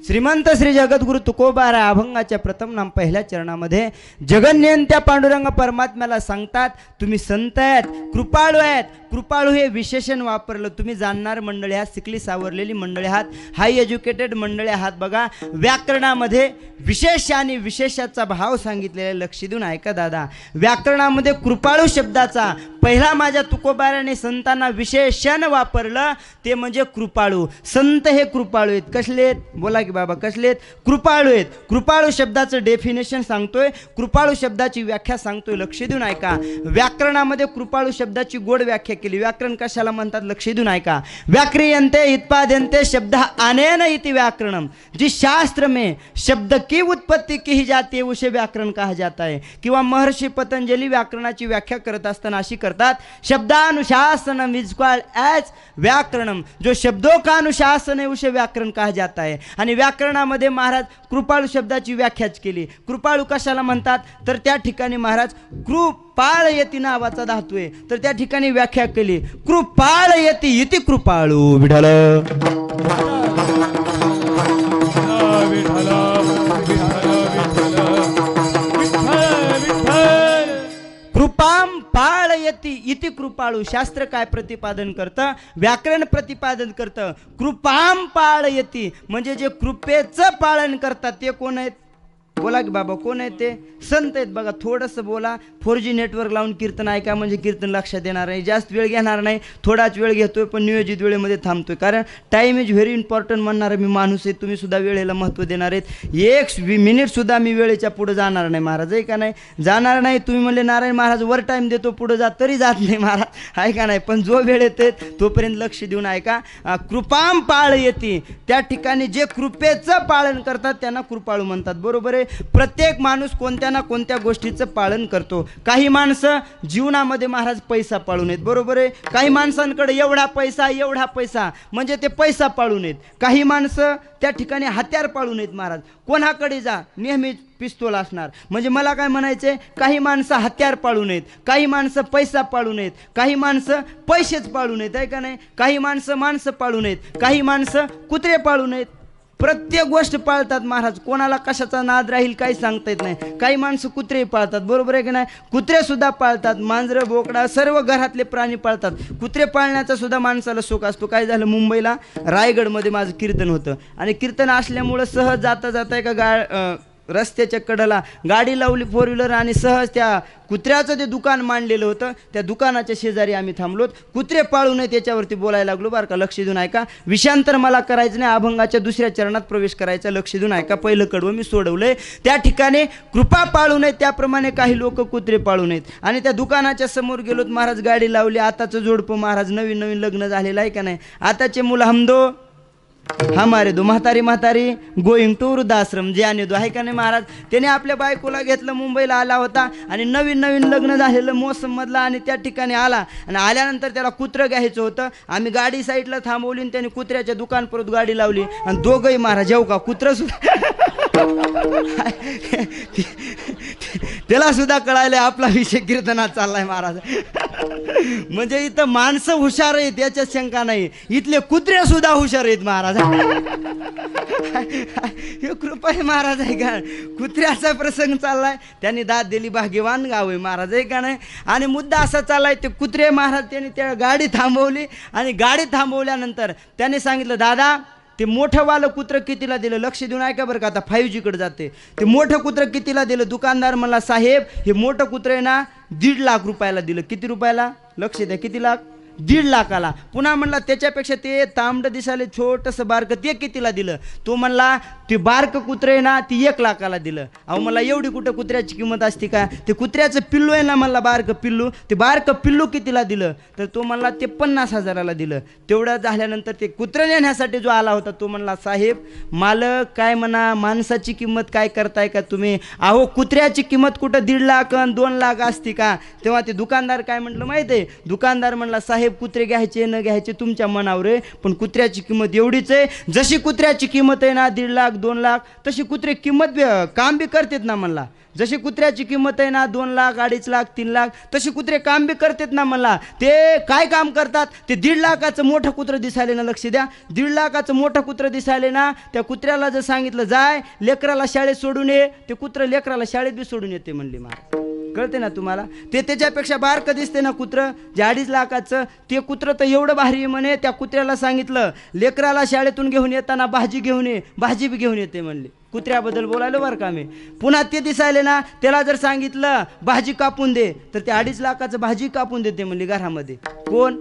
श्रीमंत श्री जगद्गुरु तुकोबाराय अभंगाच्या प्रथम नाम पहिल्या चरणामध्ये जगन्यंत्या पांडुरंग परमात्म्याला सांगतात तुम्ही संत आहेत, कृपाळू आहेत. कृपाळू हे विशेषण वापरलं. तुम्ही जाणणार मंडळी आहात, शिकली सावरलेली मंडळी आहात, हाय एज्युकेटेड मंडळी आहात. बघा व्याकरणामध्ये विशेष आणि विशेषाचा भाव सांगितलेला लक्ष देऊन ऐका दादा. व्याकरणामध्ये कृपाळू शब्दाचा पहिला माझ्या तुकोबाराने संतांना विशेषण वापरलं ते म्हणजे कृपाळू. संत हे कृपाळू आहेत. कसले आहेत? बोला की बाबा, कसले आहेत? कृपाळू आहेत. कृपाळू शब्दाचं डेफिनेशन सांगतोय, कृपाळू शब्दाची व्याख्या सांगतोय. लक्ष देऊन ऐका. व्याकरणामध्ये कृपाळू शब्दाची गोड व्याख्या केली. व्याकरण कशाला म्हणतात? लक्ष देऊन ऐका. व्याक्रियन्ते उत्पाद्यन्ते शब्द अनेन इति व्याकरणम. जी शास्त्र में शब्द की उत्पत्ति की जाती है उसे व्याकरण कहा जाता है. किंवा महर्षी पतंजली व्याकरणाची व्याख्या करत असताना अशी करतात, शब्दानुशासन इज कॉल्ड एज व्याकरणम. जो शब्दों का अनुशासन है उसे व्याकरण कहा जाता है. आणि व्याकरणामध्ये महाराज कृपाळू शब्दाची व्याख्याच केली. कृपाळू कशाला म्हणतात? तर त्या ठिकाणी महाराज कृपाळयती नावाचा धातू आहे, तर त्या ठिकाणी व्याख्या केली, कृपाळयती इति कृपाळू. विठ्ठल कृपाम पाळयती इति कृपाळू. शास्त्र काय प्रतिपादन करतं? व्याकरण प्रतिपादन करतं. कृपाम पाळयती म्हणजे जे कृपेचं पालन करतात ते कोण आहेत? बोला की बाबा, कोण आहेत ते? संत आहेत. बघा, थोडंसं बोला. 4G नेटवर्क लावून कीर्तन ऐका म्हणजे कीर्तन लक्षात येणार नाही. जास्त वेळ घेणार नाही, थोडाच वेळ घेतोय पण नियोजित वेळेमध्ये थांबतोय. कारण टाईम इज व्हेरी इम्पॉर्टंट म्हणणारा मी माणूस आहे. तुम्ही सुद्धा वेळेला महत्त्व देणार आहेत. 1 मिनिट सुद्धा मी वेळेच्या पुढे जाणार नाही महाराज, आहे का नाही? जाणार नाही. तुम्ही म्हणले नारायण महाराज वर टाईम देतो पुढे जा, तरी जात नाही महाराज, आहे का नाही? पण जो वेळ येते तोपर्यंत लक्ष देऊन ऐका. कृपाम पाळ येते, त्या ठिकाणी जे कृपेचं पालन करतात त्यांना कृपाळू म्हणतात. बरोबर आहे. प्रत्येक माणूस कोणत्या ना कोणत्या गोष्टीचं पालन करतो. काही माणसं जीवनामध्ये महाराज पैसा पाळून आहेत. बरोबर आहे. काही माणसांकडे एवढा पैसा म्हणजे ते पैसा पाळून आहेत. काही माणसं त्या ठिकाणी हत्यार पाळून आहेत महाराज. कोणाकडे जा नेहमी पिस्तूल असणार. म्हणजे मला काय म्हणायचे, काही माणसं हत्यार पाळून आहेत, काही माणसं पैसा पाळून आहेत, काही माणसं पैसेच पाळून आहेत, आहे का नाही? काही माणसं पाळून आहेत, काही माणसं कुत्रे पाळून आहेत. प्रत्येक गोष्ट पाळतात महाराज. कोणाला कशाचा नाद राहील काही सांगता येत नाही. काही माणसं कुत्रे पाळतात. बरोबर आहे की नाही? कुत्रे सुद्धा पाळतात. मांजरं, बोकडा सर्व घरातले प्राणी पाळतात. कुत्रे पाळण्याचा सुद्धा माणसाला शौक असतो. काय झालं, मुंबईला रायगडमध्ये माझं कीर्तन होतं आणि कीर्तन असल्यामुळं सहज जाता एका रस्त्याच्या कडेला गाडी लावली 4 व्हीलर आणि सहज त्या कुत्र्याचं ते दुकान मांडलेलं होतं. त्या दुकानाच्या शेजारी आम्ही थांबलोत. कुत्रे पाळू नये त्याच्यावरती बोलायला लागलो. बरं का, लक्ष देऊन ऐका. विषांतर मला करायचं नाही, अभंगाच्या दुसऱ्या चरणात प्रवेश करायचा. लक्ष देऊन ऐका. पहिलं कडवं मी सोडवलंय. त्या ठिकाणी कृपा पाळू नये त्याप्रमाणे काही लोक कुत्रे पाळू नयेत. आणि त्या दुकानाच्या समोर गेलोत महाराज, गाडी लावली. आताचं जोडपं महाराज, नवीन लग्न झालेलं आहे का नाही? आताचे मुलं हमदो हमारे दो, म्हातारी गोईंग टू वृद्धाश्रम जे आणि दो, आहे का नाही महाराज? त्याने आपल्या बायकोला घेतलं, मुंबईला आला होता आणि नवीन लग्न झालेलं मोसम मधला, आणि त्या ठिकाणी आला आणि आल्यानंतर त्याला कुत्रं घ्यायचं होतं. आम्ही गाडी साईडला थांबवली आणि त्याने कुत्र्याच्या दुकान परत गाडी लावली आणि दोघंही महाराज येऊ का कुत्रं सुद्धा त्याला सुद्धा कळायला आपला विषय कीर्तनात चाललाय महाराज. म्हणजे इथं माणसं हुशार आहेत याच्यात शंका नाही, इथले कुत्रे सुद्धा हुशार आहेत महाराज. हे कृपा आहे महाराज, आहे का? कुत्र्याचा प्रसंग चाललाय, त्यांनी दाद दिली, भाग्यवान गाव आहे महाराज, आहे का नाही? आणि मुद्दा असा चाललाय, ते कुत्रे महाराज त्यांनी त्या गाडी थांबवली आणि गाडी थांबवल्यानंतर त्याने सांगितलं, दादा ते मोठं वालं कुत्रं कितीला दिलं? लक्ष देऊन ऐका बरं का, आता 5G कडे जाते. ते मोठं कुत्रं कितीला दिलं? दुकानदार म्हणला, साहेब हे मोठं कुत्रं आहे ना 1.5 लाख रुपयाला दिलं. किती रुपयाला? लक्ष द्या, किती लाख? 1.5 लाखाला. पुन्हा म्हणला त्याच्यापेक्षा ते तांबडं दिसायला छोटंसं बारकं ते कितीला दिलं? तो म्हणला ते बारकं कुत्रं आहे ना ती 1 लाखाला दिलं. अहो मला एवढी कुठं कुत्र्याची किंमत असते का? ते कुत्र्याचं पिल्लू आहे ना म्हणला, बारकं पिल्लू, ते बारकं पिल्लू कितीला दिलं? तर तो म्हणला ते 50,000ला दिलं. तेवढं झाल्यानंतर ते कुत्रं नेण्यासाठी जो आला होता तो म्हणला, साहेब मालक काय म्हणा, माणसाची किंमत काय करताय का तुम्ही? अहो कुत्र्याची किंमत कुठं 1.5 लाख आणि 2 लाख असते का? तेव्हा ते दुकानदार काय म्हटलं माहिती आहे? दुकानदार म्हणला, साहेब कुत्रे घ्यायचे न घ्यायचे तुमच्या मनावर आहे, पण कुत्र्याची किंमत एवढीच आहे. जशी कुत्र्याची किंमत आहे ना 1.5 लाख 2 लाख, तशी कुत्रे किंमत काम बी करतात ना म्हणला. जशी कुत्र्याची किंमत आहे ना 2 लाख 2.5 लाख 3 लाख, तशी कुत्रे काम बी करतात ना म्हणला. ते काय काम करतात? ते 1.5 लाखाचं मोठं कुत्रं दिसायले ना, लक्ष द्या, 1.5 लाखाचं मोठं कुत्रं दिसायले ना, त्या कुत्र्याला जर सांगितलं जाय लेकराला शाळेत सोडून ये, ते कुत्रं लेकराला शाळेत बी सोडून येते म्हणली महाराज. कळते ना तुम्हाला? ते त्याच्यापेक्षा बारकं दिसते ना कुत्रं, जे 2.5 लाखाचं, ते कुत्रं तर एवढं भारी म्हणे. त्या कुत्र्याला सांगितलं लेकराला शाळेतून घेऊन येताना भाजी घेऊन ये, भाजी बी घेऊन येते म्हणले. कुत्र्याबद्दल बोलायला बरं का मी. पुन्हा ते दिसायले ना, त्याला जर सांगितलं भाजी कापून दे, तर ते 2.5 लाखाचं भाजी कापून देते म्हणली घरामध्ये. कोण?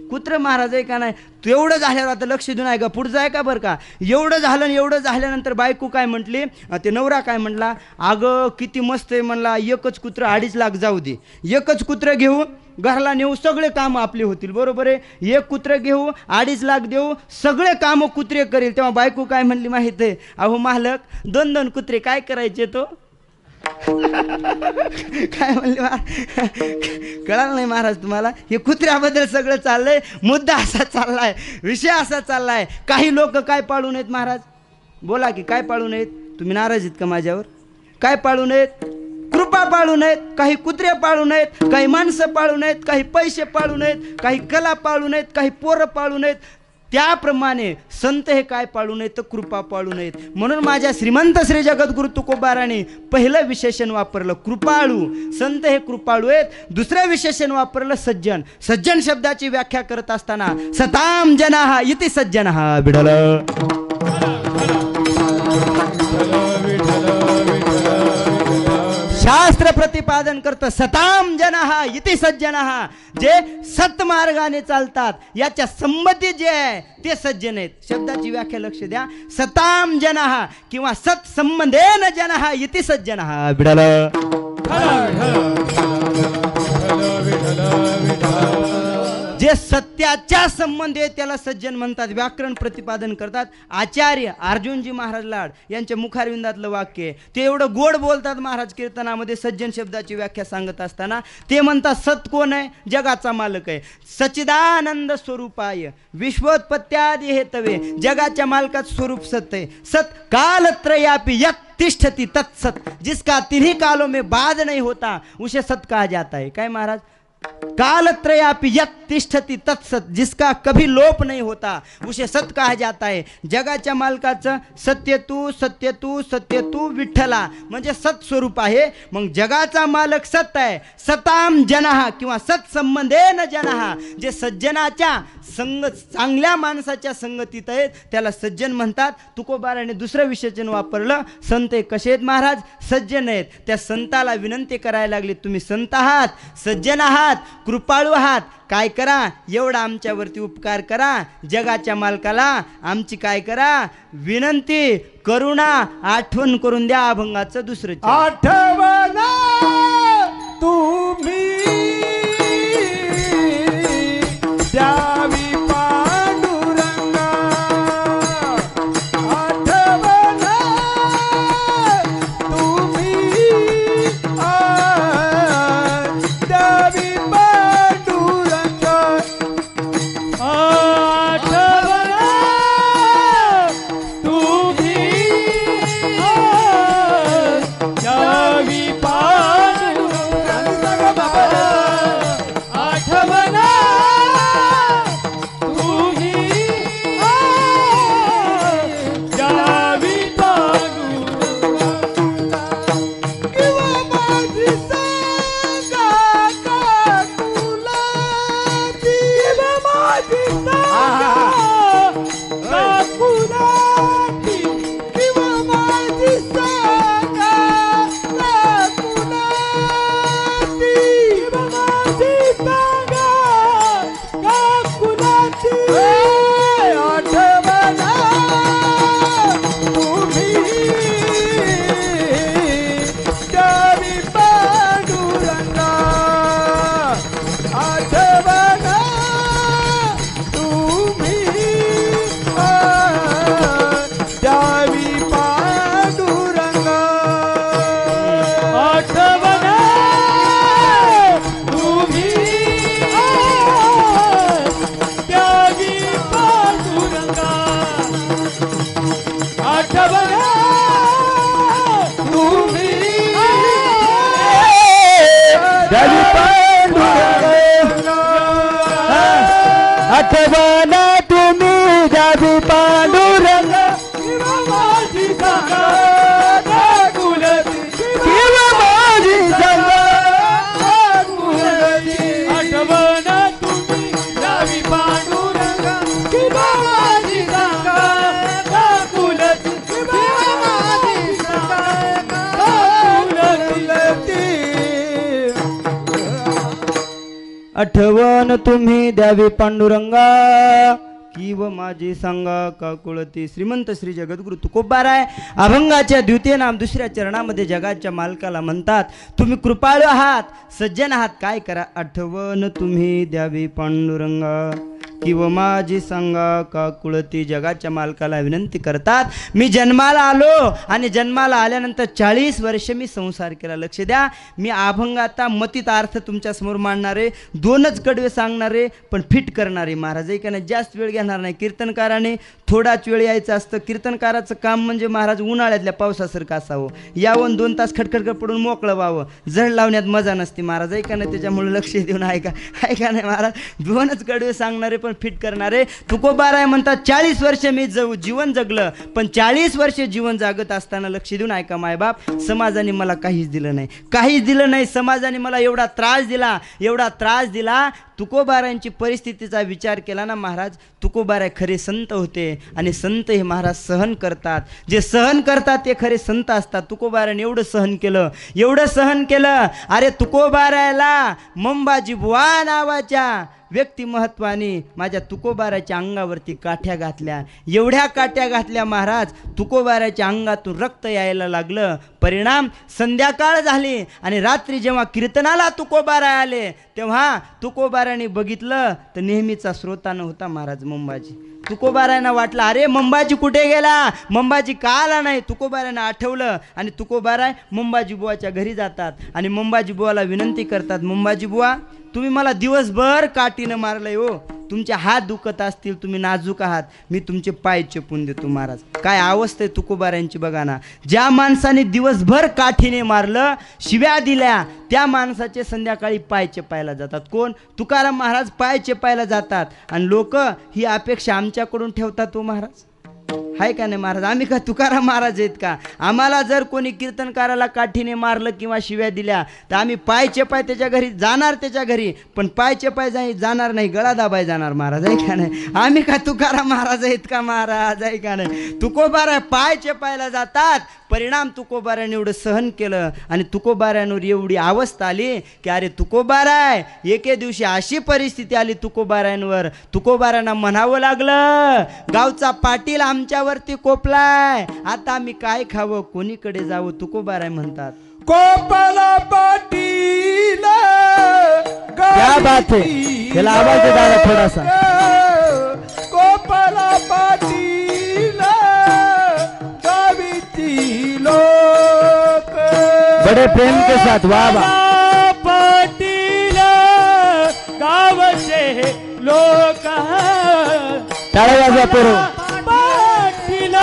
कुत्र महाराज आहे का नाही? तू एवढं झाल्यावर आता लक्ष देऊन आहे का, पुढचं आहे का बरं का. एवढं झालं, एवढं झाल्यानंतर बायको काय म्हटली, ते नवरा काय म्हटला, अगं किती मस्त आहे म्हणला, एकच कुत्रं 2.5 लाख जाऊ दे, एकच कुत्रं घेऊ, घराला नेऊ, सगळे कामं आपले होतील. बरोबर आहे, एक कुत्रं घेऊ, 2.5 लाख देऊ, सगळे कामं कुत्रे करेल. तेव्हा बायको काय म्हणली माहित आहे, अहो मालक 2-2 कुत्रे काय करायचे तो. काय म्हणले कळालं नाही महाराज तुम्हाला? हे कुत्र्याबद्दल सगळं चाललंय. मुद्दा असा चाललाय, विषय असा चाललाय. काही लोक काय पाळू नयेत महाराज, बोला की काय पाळू नयेत? तुम्ही नाराज आहेत का माझ्यावर? काय पाळू नयेत? कृपा पाळू नयेत. काही कुत्रे पाळू नयेत, काही माणसं पाळू नयेत, काही पैसे पाळू नयेत, काही कला पाळू नयेत, काही पोरं पाळू नयेत. त्याप्रमाणे संत हे काय पाळू नयेत? कृपा पाळू नयेत. म्हणून माझ्या श्रीमंत श्री जगद्गुरु तुकोबाराने पहिलं विशेषण वापरलं कृपाळू. संत हे कृपाळू आहेत. दुसरं विशेषण वापरलं सज्जन. सज्जन शब्दाची व्याख्या करत असताना सताम जनाः इति सज्जनः. विठ्ठल शास्त्र प्रतिपादन करतं सताम जनाः इति सज्जनः. जे सत्मार्गाने चालतात, याच्या संमती जे आहे ते सज्जन आहेत. शब्दाची व्याख्या लक्ष द्या. सताम जनाः किंवा सत्संबंधेन जनाः इति सज्जनः. विठ्ठल जे सत्याच्या संबंध आहे त्याला सज्जन म्हणतात. व्याकरण प्रतिपादन करतात आचार्य अर्जुनजी महाराज लाड यांच्या मुखारविंदातलं वाक्य आहे. ते एवढं गोड बोलतात महाराज कीर्तनामध्ये सज्जन शब्दाची व्याख्या सांगत असताना. ते म्हणतात सत कोण आहे? जगाचा मालक आहे. सच्चिदानंद स्वरूपाय विश्वोत्पत्त्यादि हेतवे. जगाच्या मालकाचं स्वरूप सत आहे. सत कालत्रयापि यत् तिष्ठति तत्सत. जिसका तिन्ही कालों में बाद नहीं होता उसे सत कहा जाता है. काय महाराज? कालत्रयापि यत् तिष्ठति तत्सत. जिसका कभी लोप नहीं होता उसे सत कहा जाता है. जगाच्या मालकाचं सत्य तू सत्य तू सत्य तू विठ्ठला म्हणजे सत स्वरूप आहे. मग जगाचा मालक सत आहे. सताम जनाः किंवा सत्संबंधेन जनाः. जे सज्जनाच्या संग चांगल्या माणसाच्या संगतीत आहेत त्याला सज्जन म्हणतात. तुकोबाराने दुसरं विशेषण वापरलं संत कसे आहेत महाराज? सज्जन आहेत. त्या संताला विनंती करायला लागली, तुम्ही संत आहात, सज्जन आहात, कृपाळू आहात, काय करा एवढा आमच्यावरती उपकार करा. जगाच्या मालकाला आमची काय करा विनंती, करुणा, आठवण करून द्या. अभंगाचं दुसरं आठवण तुम्ही द्यावी पांडुरंगा. आठवण तुम्ही द्यावी पांडुरंगा. आठवण तुम्ही द्यावी पांडुरंगा. आठवण आठवण तुम्ही द्यावी पांडुरंग. किंवा माझी संग आठवण तुम्ही द्यावी पांडुरंगा किव माझी सांगा का कुळती. श्रीमंत श्री जगद्गुरु तुकोबाराय अभंगाच्या द्वितीय नाम दुसऱ्या चरणामध्ये जगाच्या मालकाला म्हणतात, तुम्ही कृपाळू आहात, सज्जन आहात, काय करा, आठवण तुम्ही द्यावी पांडुरंगा किंवा माझी सांगा का कुळती. जगाच्या मालकाला विनंती करतात, मी जन्माला आलो आणि जन्माला आल्यानंतर 40 वर्ष मी संसार केला. लक्ष द्या, मी अभंगाचा मतीत अर्थ तुमच्या समोर मांडणारे, 2च कडवे सांगणारे पण फिट करणारे महाराज. ऐका जास्त वेळ घेणार नाही. कीर्तनकाराने थोडाच वेळ यायचं असतं. कीर्तनकाराचं काम म्हणजे महाराज उन्हाळ्यातल्या पावसासारखं असावं, यावं 2 तास खटखट पडून मोकळं व्हावं. जड लावण्यात मजा नसते महाराज. ऐका नाही, त्याच्यामुळे लक्ष देऊन ऐका. ऐका नाही महाराज, 2च कडवे सांगणारे पण फिट करणारे. तुकोबाराय म्हणतात 40 वर्ष मी जीवन जगलं, पण 40 वर्ष जीवन जागत असताना लक्ष देऊन ऐका मायबाप, समाजाने मला काहीच दिलं नाही, काहीच दिलं नाही. समाजाने मला एवढा त्रास दिला, एवढा त्रास दिला. तुकोबारायांची परिस्थितीचा विचार केला ना महाराज, तुकोबाराय खरे संत होते आणि संत हे महाराज सहन करतात. जे सहन करतात ते खरे संत असतात. तुकोबाराने एवढं सहन केलं, एवढं सहन केलं. अरे तुकोबारायला मंबाजी बुवा नावाच्या व्यक्तिमहत्वाने माझ्या तुकोबाराच्या अंगावरती काठ्या घातल्या. एवढ्या काठ्या घातल्या महाराज, तुकोबाराच्या अंगातून रक्त यायला लागलं. परिणाम संध्याकाळ झाली आणि रात्री जेव्हा कीर्तनाला तुकोबारा आले तेव्हा तुकोबाराने बघितलं तर नेहमीचा श्रोता नव्हता महाराज मंबाजी. तुकोबारायांना वाटलं, अरे मंबाजी कुठे गेला, मंबाजी का आला नाही. तुकोबारायांना आठवलं आणि तुकोबाराय मंबाजी बुवाच्या घरी जातात आणि मंबाजी बुवाला विनंती करतात, मंबाजी बुवा तुम्ही मला दिवसभर काठीनं मारलंय हो, तुमचे हात दुखत असतील, तुम्ही नाजूक आहात, मी तुमचे पाय चेपून देतो. महाराज काय अवस्था आहे तुकोबारायांची बघा ना. ज्या माणसाने दिवसभर काठीने मारलं, शिव्या दिल्या, त्या माणसाचे संध्याकाळी पाय चेपायला जातात. कोण? तुकाराम महाराज पाय चेपायला जातात आणि लोक ही अपेक्षा आमच्याकडून ठेवतात. तो महाराज हाय का नाही महाराज, आम्ही का तुकाराम महाराज आहेत का? आम्हाला जर कोणी कीर्तनकाराला काठीने मारलं किंवा शिव्या दिल्या तर आम्ही पाय चेपाय त्याच्या घरी जाणार, त्याच्या घरी पण पाय चेपाय जाणार नाही, गळा दाबाय जाणार महाराज. आहे का नाही? आम्ही का तुकाराम महाराज आहेत का महाराज? आहे का नाही? तुकोबारा पाय चेपायला जातात. परिणाम तुकोबाराने एवढं सहन केलं आणि तुकोबारांवर एवढी अवस्था आली की अरे तुकोबाराय, एके दिवशी अशी परिस्थिती आली तुकोबारांवर, तुकोबारांना म्हणावं लागलं, गावचा पाटील आमच्यावरती कोपलाय, आता आम्ही काय खावं, कोणीकडे जावं. तुकोबाराय म्हणतात, कोपला पाटील क्या बात है, त्याला आवाज दे दादा थोडासा. कोपला पाटील गावीची लोक बड़े प्रेम के साथ, वाह वाह. पाटील गावचे लोक टाळ्या वाजवा पोरं. पाटील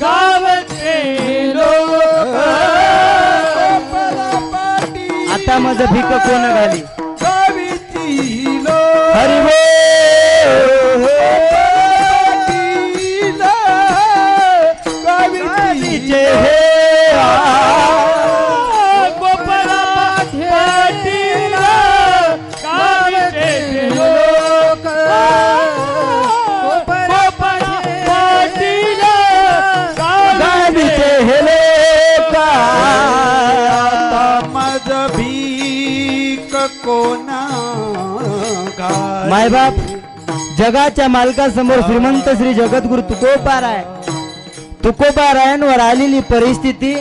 गावचे लोक आता माझं भिक कोण घाली. गावीची लोक हरी बोल. गावीचे हे गोपाला पाटील गावीचे लोक गोपाला पाटील गावीचे हे लोक. माझ भीक कोणा मायबाप जगाच्या मालकासमोर श्रीमंत श्री जगद्गुरु तुकोबाराय, तुकोबारायांवर आलेली परिस्थिती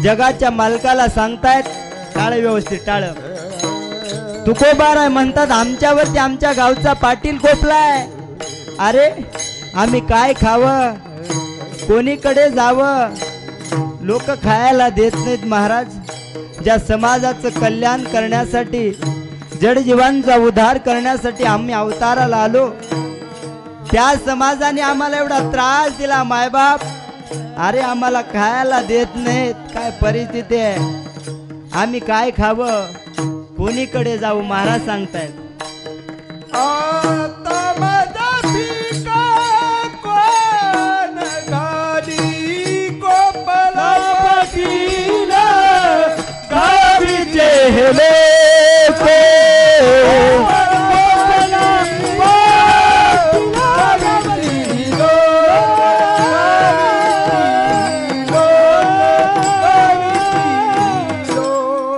जगाच्या मालकाला सांगतायत. टाळ व्यवस्थित टाळ. तुकोबाराय म्हणतात, आमच्यावरती आमच्या गावचा पाटील कोपलाय, अरे आम्ही काय खावं, कोणीकडे जावं, लोक खायला देत नाहीत महाराज. ज्या समाजाचं कल्याण करण्यासाठी, जडजीवांचा उद्धार करण्यासाठी आम्ही अवताराला आलो, त्या समाजाने आम्हाला एवढा त्रास दिला मायबाप. अरे आम्हाला खायला देत नाहीत, काय परिस्थिती आहे, आम्ही काय खावं, कोणीकडे जाऊ. महाराज सांगतायत, आता माझा भीक कोण घाली, गोपाला पाटील गावीचे हे लोक.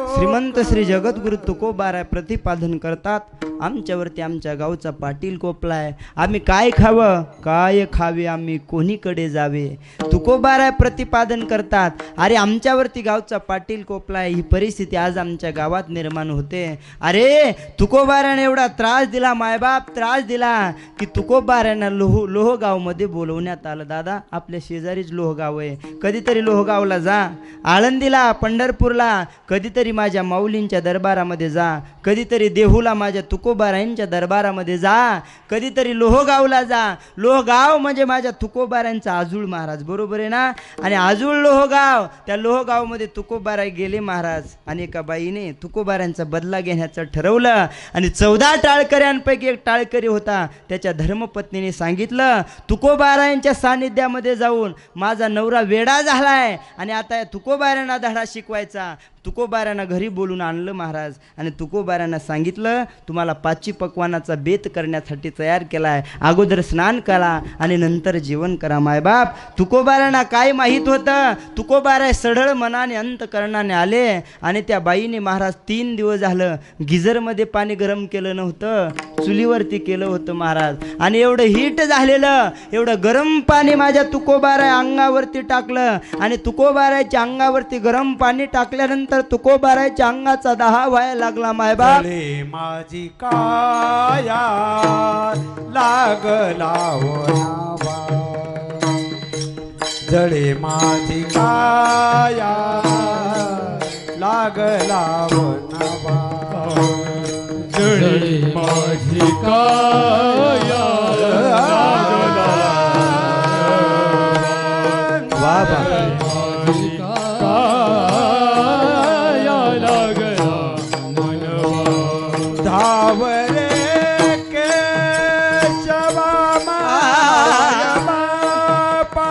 श्रीमंत श्री जगद्गुरु तुकोबाराय प्रतिपादन करतात, आमच्यावरती आमच्या गावचा पाटील कोपलाय, आम्ही काय खावं काय खावे, आम्ही कोणीकडे जावे. तुकोबाराय प्रतिपादन करतात, अरे आमच्यावरती गावचा पाटील कोपलाय. ही परिस्थिती आज आमच्या गावात निर्माण होते. अरे तुकोबाराने एवढा त्रास दिला, मायबाप त्रास दिला की तुकोबारांना लोहगावमध्ये बोलवण्यात आलं. दादा आपल्या शेजारीच लोहगाव आहे, कधीतरी लोहगावला जा, आळंदीला पंढरपूरला कधीतरी माझ्या माऊलींच्या दरबारामध्ये जा, कधीतरी देहूला माझ्या तुकोबारायांच्या दरबारामध्ये जा, कधीतरी लोहगावला जा. लोहगाव म्हणजे माझ्या तुकोबारायांचा आजूळ महाराज, बरोबर आहे ना. आणि आजूळ लोहगाव, त्या लोहगावमध्ये तुकोबाराय गेले महाराज. आणि एका बाईने तुकोबारायांचा बदला घेण्याचं ठरवलं आणि 14 टाळकऱ्यांपैकी एक टाळकरी होता, त्याच्या धर्मपत्नीने सांगितलं तुकोबारायांच्या सानिध्यामध्ये जाऊन माझा नवरा वेडा झालाय आणि आता या तुकोबारायांना धडा शिकवायचा. तुकोबारांना घरी बोलून आणलं महाराज आणि तुकोबारांना सांगितलं तुम्हाला 5 पक्वानाचा बेत करण्यासाठी तयार केला आहे, अगोदर स्नान करा आणि नंतर जेवण करा. मायबाप तुकोबारांना काय माहीत होतं, तुकोबाराय सढळ मनाने अंतकरणाने आले आणि त्या बाईने महाराज 3 दिवस झालं गिझरमध्ये पाणी गरम केलं नव्हतं, चुलीवरती केलं होतं महाराज. आणि एवढं हीट झालेलं, एवढं गरम पाणी माझ्या तुकोबाराय अंगावरती टाकलं आणि तुकोबारायच्या अंगावरती गरम पाणी टाकल्यानंतर तुकोबारायच्या अंगाचा दाह व्हायला लागला. मायबाप माझी काया लागला वनावा, जळे माझी काया लागला वनावा, जळे माझी काया लागला वाबा धावरे केशवा माया बापा,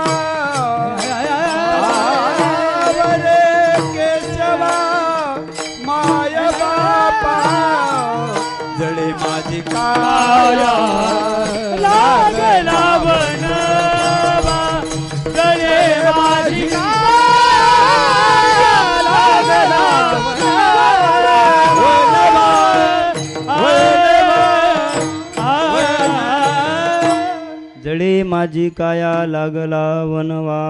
धावरे केशवा माया बापा, जळे माझी काया लागला वनावा, जळे माझी काया लागला जळे माझी काया लागला वनवा,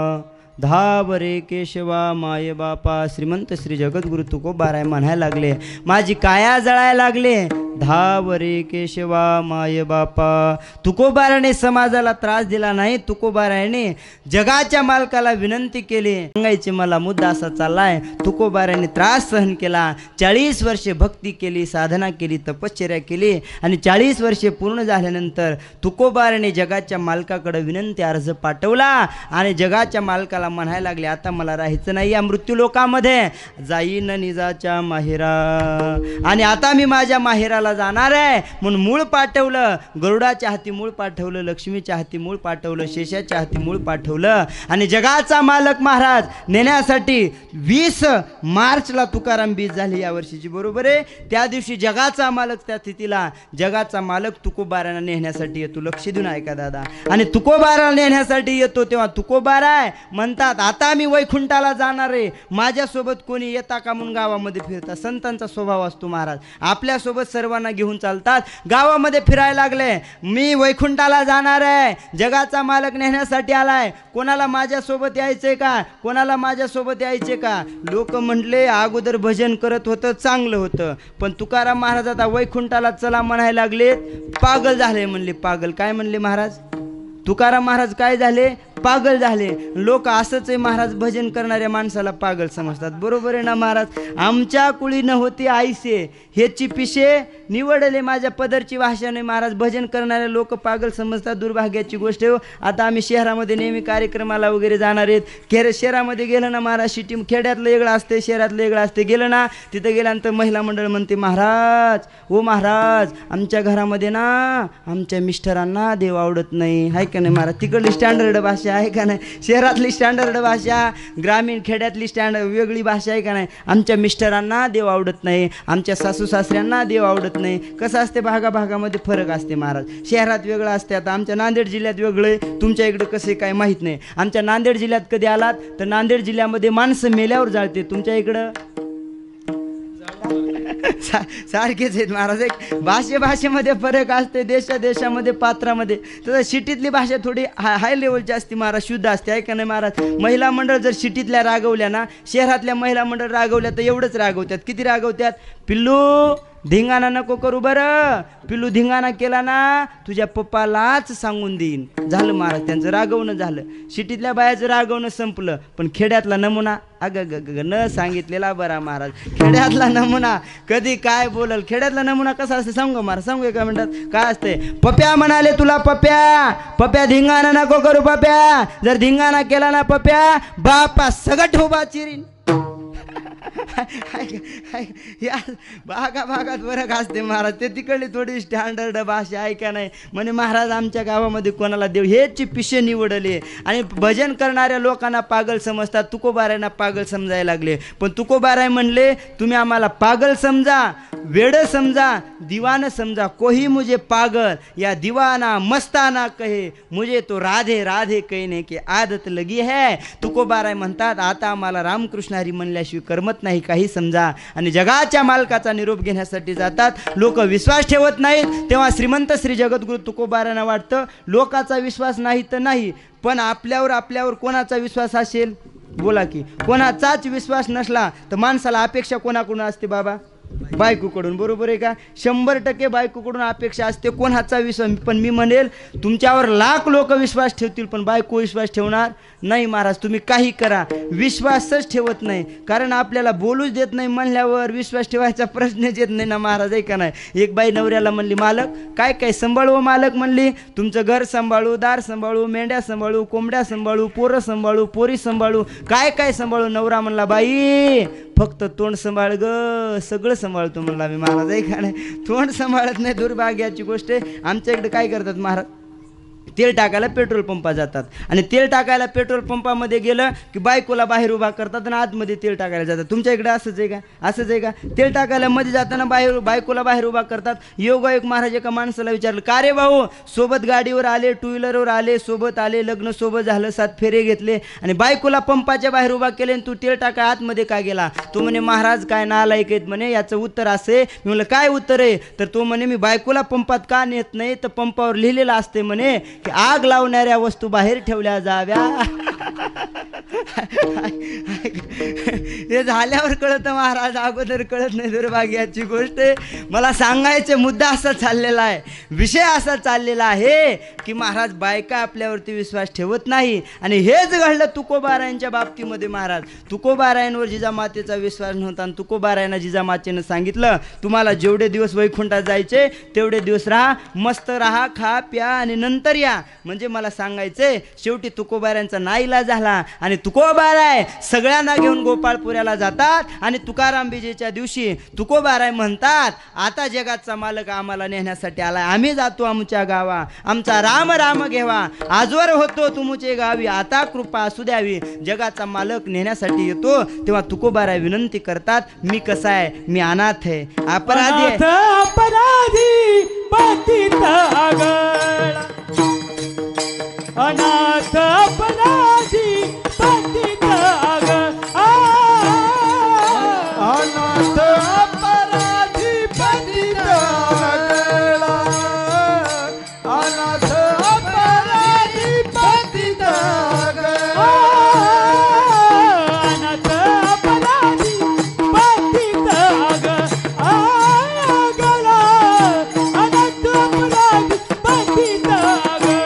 धावरे केशवा माये बापा. श्रीमंत श्री जगद्गुरु तुकोबाराय म्हणायला लागले माझी काया जळायला लागले, धावरे केशवा माय बापा. तुकोबाराने समाजाला त्रास दिला नाही, तुकोबाराने जगाच्या मालकाला विनंती केली. सांगायचे मला मुद्दा असा चाललाय, तुकोबाराने त्रास सहन केला, 40 वर्षे भक्ती केली, साधना केली, तपश्चर्या केली आणि 40 वर्षे पूर्ण झाल्यानंतर तुकोबाराने जगाच्या मालकाकडे विनंती अर्ज पाठवला आणि जगाच्या मालकाला म्हणायला लागले आता मला राहायचं नाही या मृत्यूलोकामध्ये, जाईन निजाच्या माहेरा आणि आता मी माझ्या माहेराला जाणार आहे. म्हणून मूळ पाठवलं, गरुडाच्या हाती मूळ पाठवलं, लक्ष्मीच्या हाती मूळ पाठवलं, शेषाच्या हाती मूळ पाठवलं आणि जगाचा मालक महाराज नेण्यासाठी 20 मार्चला तुकाराम बीज झाली या वर्षीची, बरोबर आहे. त्या दिवशी जगाचा मालक त्या तिथीला जगाचा मालक तुकोबारांना नेण्यासाठी येतो. लक्ष देऊन ऐका दादा. आणि तुकोबाराला नेण्यासाठी येतो तेव्हा तुकोबाराय म्हणतात आता मी वैकुंठाला जाणार आहे, माझ्यासोबत कोणी येता का म्हणून गावामध्ये फिरतात. संतांचा स्वभाव असतो महाराज, आपल्यासोबत सर्वांना घेऊन चालतात. गावामध्ये फिरायला लागले, मी वैकुंठाला जाणार आहे, जगाचा मालक नेण्यासाठी आलाय, कोणाला माझ्यासोबत यायचंय का, कोणाला माझ्यासोबत यायचे का. लोक म्हटले अगोदर भजन करत होतं चांगलं होतं, पण तुकाराम महाराज आता वैकुंठाला चला म्हणायला लागले, पागल झाले म्हणले. पागल काय म्हणले महाराज, तुकाराम महाराज काय झाले, पागल झाले. लोक असंच आहे महाराज, भजन करणाऱ्या माणसाला पागल समजतात, बरोबर आहे ना महाराज. आमच्या कुळी न होती आईसे हेची पिशे निवडले, माझ्या पदरची भाषा नाही महाराज. भजन करणारे लोक पागल समजतात, दुर्भाग्याची गोष्ट आहे. आता आम्ही शहरामध्ये नेहमी कार्यक्रमाला वगैरे जाणार आहेत. शहरामध्ये गेलं ना महाराज, सिटी खेड्यातलं वेगळं असते, शहरातलं वेगळं असते. गेलं ना तिथं गेल्यानंतर महिला मंडळ म्हणते महाराज ओ महाराज आमच्या घरामध्ये ना आमच्या मिस्टरांना देव आवडत नाही, आहे का नाही महाराज. तिकडली स्टँडर्ड भाषा आहे का नाही, शहरातली स्टँडर्ड भाषा, ग्रामीण खेड्यातली वेगळी भाषा आहे का नाही. आमच्या मिस्टरांना देव आवडत नाही, आमच्या सासू सासऱ्यांना देव आवडत नाही. कसं असते भागाभागामध्ये फरक असते महाराज. शहरात वेगळं असते. आता आमच्या नांदेड जिल्ह्यात वेगळं आहे, तुमच्या इकडं कसं काय माहीत नाही. आमच्या नांदेड जिल्ह्यात कधी आलात तर नांदेड जिल्ह्यामध्ये माणसं मेल्यावर जाळते, तुमच्या इकडं सारखेच आहेत महाराज. एक भाषेमध्ये फरक असते, देशामध्ये पात्रामध्ये. तसं सिटीतली भाषा थोडी हाय लेवलची असते महाराज, शुद्ध असते, आहे का नाही महाराज. महिला मंडळ जर सिटीतल्या रागवल्या ना, शहरातल्या महिला मंडळ रागवल्या तर एवढंच रागवतात. किती रागवतात? पिल्लू धिंगाणा नको करू बरं, पिल्लू धिंगाणा केला ना तुझ्या पप्पालाच सांगून देईन. झालं महाराज, त्यांचं रागवणं झालं. सिटीतल्या बायाचं रागवणं संपलं. पण खेड्यातला नमुना न सांगितलेला बरा महाराज. खेड्यातला नमुना कधी काय बोलल. खेड्यातला नमुना कसा असते सांगू महाराज, सांगू एका मिनिटात. काय असते? पप्या म्हणाले तुला, पप्या धिंगाणा नको करू पप्या. जर धिंगाणा केला ना पप्या, बापा सगट उभा चिरीन. या भागात फरक असते महाराज. ते तिकडली थोडी स्टँडर्ड भाषा आहे का नाही. म्हणे महाराज आमच्या गावामध्ये कोणाला देव हेची पिशे निवडले. आणि भजन करणाऱ्या लोकांना पागल समजतात, तुकोबारायांना पागल समजायला लागले. पण तुकोबाराय म्हणले तुम्ही आम्हाला पागल समजा, वेड समजा, दीवान समजा, कोही मुझे पागल या दीवाना मस्ताना कहे, मुझे तो राधे राधे कहने की आदत लगी है. तुकोबाराय म्हणतात आता आम्हाला रामकृष्ण हरी म्हणल्याशिवाय करमत नाही, काही समजा. आणि जगाच्या मालकाचा निरोप घेण्यासाठी जातात. लोक विश्वास ठेवत नाहीत. तेव्हा श्रीमंत श्री जगद्गुरु तुकोबारायांना वाटतं लोकाचा विश्वास नाही तर नाही, पण आपल्यावर कोणाचा विश्वास असेल? बोला की. कोणाचाच विश्वास नसला तर माणसाला अपेक्षा कोणाकडून असते बाबा? बायकोकडून. बरोबर आहे का? 100% बायकोकडून अपेक्षा असते. कोणाचा विश्वास? पण मी म्हणेल तुमच्यावर लाख लोक विश्वास ठेवतील पण बायको विश्वास ठेवणार नाही महाराज. तुम्ही काही करा, विश्वासच ठेवत नाही. कारण आपल्याला बोलूच देत नाही म्हणल्यावर विश्वास ठेवायचा प्रश्नच येत नाही ना महाराज, आहे का नाही. एक बाई नवऱ्याला म्हणली, मालक काय सांभाळू मालक. म्हणली तुमचं घर सांभाळू, दार सांभाळू, मेंढ्या सांभाळू, कोंबड्या सांभाळू, पोरं सांभाळू, पोरी सांभाळू, काय सांभाळू. नवरा म्हणला, बाई फक्त तोंड सांभाळ ग, सगळं सांभाळतो म्हणला मी महाराज, आहे का नाही. तोंड सांभाळत नाही, दुर्भाग्याची गोष्ट आहे. आमच्या इकडे काय करतात महाराज, तेल टाकायला पेट्रोल पंपा जातात. आणि तेल टाकायला पेट्रोल पंपामध्ये गेलं की बायकोला बाहेर उभा करतात आणि आतमध्ये तेल टाकायला जातात. तुमच्या इकडे असंच आहे का? असंच आहे का? तेल टाकायला मध्ये जाताना बायकोला बाहेर उभा करतात. योगायोग महाराज एका माणसाला विचारलं, का रे भाऊ, सोबत गाडीवर आले, टू व्हीलरवर आले, सोबत आले, लग्न सोबत झालं, 7 फेरे घेतले आणि बायकोला पंपाच्या बाहेर उभा केले आणि तू तेल टाकाय आतमध्ये का गेला? तो म्हणे महाराज काय नालायक आहेत म्हणे. याचं उत्तर असे. मी म्हणलं काय उत्तर आहे? तर तो म्हणे मी बायकोला पंपात का नेत नाही, तर पंपावर लिहिलेलं असते म्हणे की आग लावणाऱ्या वस्तू बाहेर ठेवल्या जाव्या. हे झाल्यावर कळतं महाराज, अगोदर कळत नाही. दुर्भाग्याची गोष्ट आहे. मला सांगायचा मुद्दा असा चाललेला आहे, विषय असा चाललेला आहे की महाराज बायका आपल्यावरती विश्वास ठेवत नाही. आणि हेच घडलं तुकोबारायांच्या बाबतीमध्ये महाराज. तुकोबारायांवर जिजामातेचा विश्वास नव्हता आणि तुकोबारायांना जिजामातेनं सांगितलं तुम्हाला जेवढे दिवस वैकुंठात जायचे तेवढे दिवस राहा, मस्त राहा, खा प्या आणि नंतर या. म्हणजे मला सांगायचंय शेवटी तुकोबारायांचा नाईलाज झाला आणि तुकोबाराय सगळ्यांना घेऊन गोपाळपुऱ्याला जातात. आणि तुकाराम बीजेच्या दिवशी तुकोबाराय म्हणतात आता जगाचा मालक आम्हाला नेण्यासाठी आलाय, आम्ही जातो आमच्या गावा, आमचा राम राम घेवा, आजवर होतो तुमचे गावी, आता कृपा असू द्यावी. जगाचा मालक नेण्यासाठी येतो तेव्हा तुकोबाराय विनंती करतात, मी कसा आहे, मी अनाथ आहे, अपराधी आहे. अपराधी पतित आगळा, अनाथ अपराधी पतित आगळा, अनाथ अपराधी पतित आगळा, अनाथ अपराधी पतित आगळा, अनाथ अपराधी पतित आगळा, अनाथ अपराधी पतित आगळा,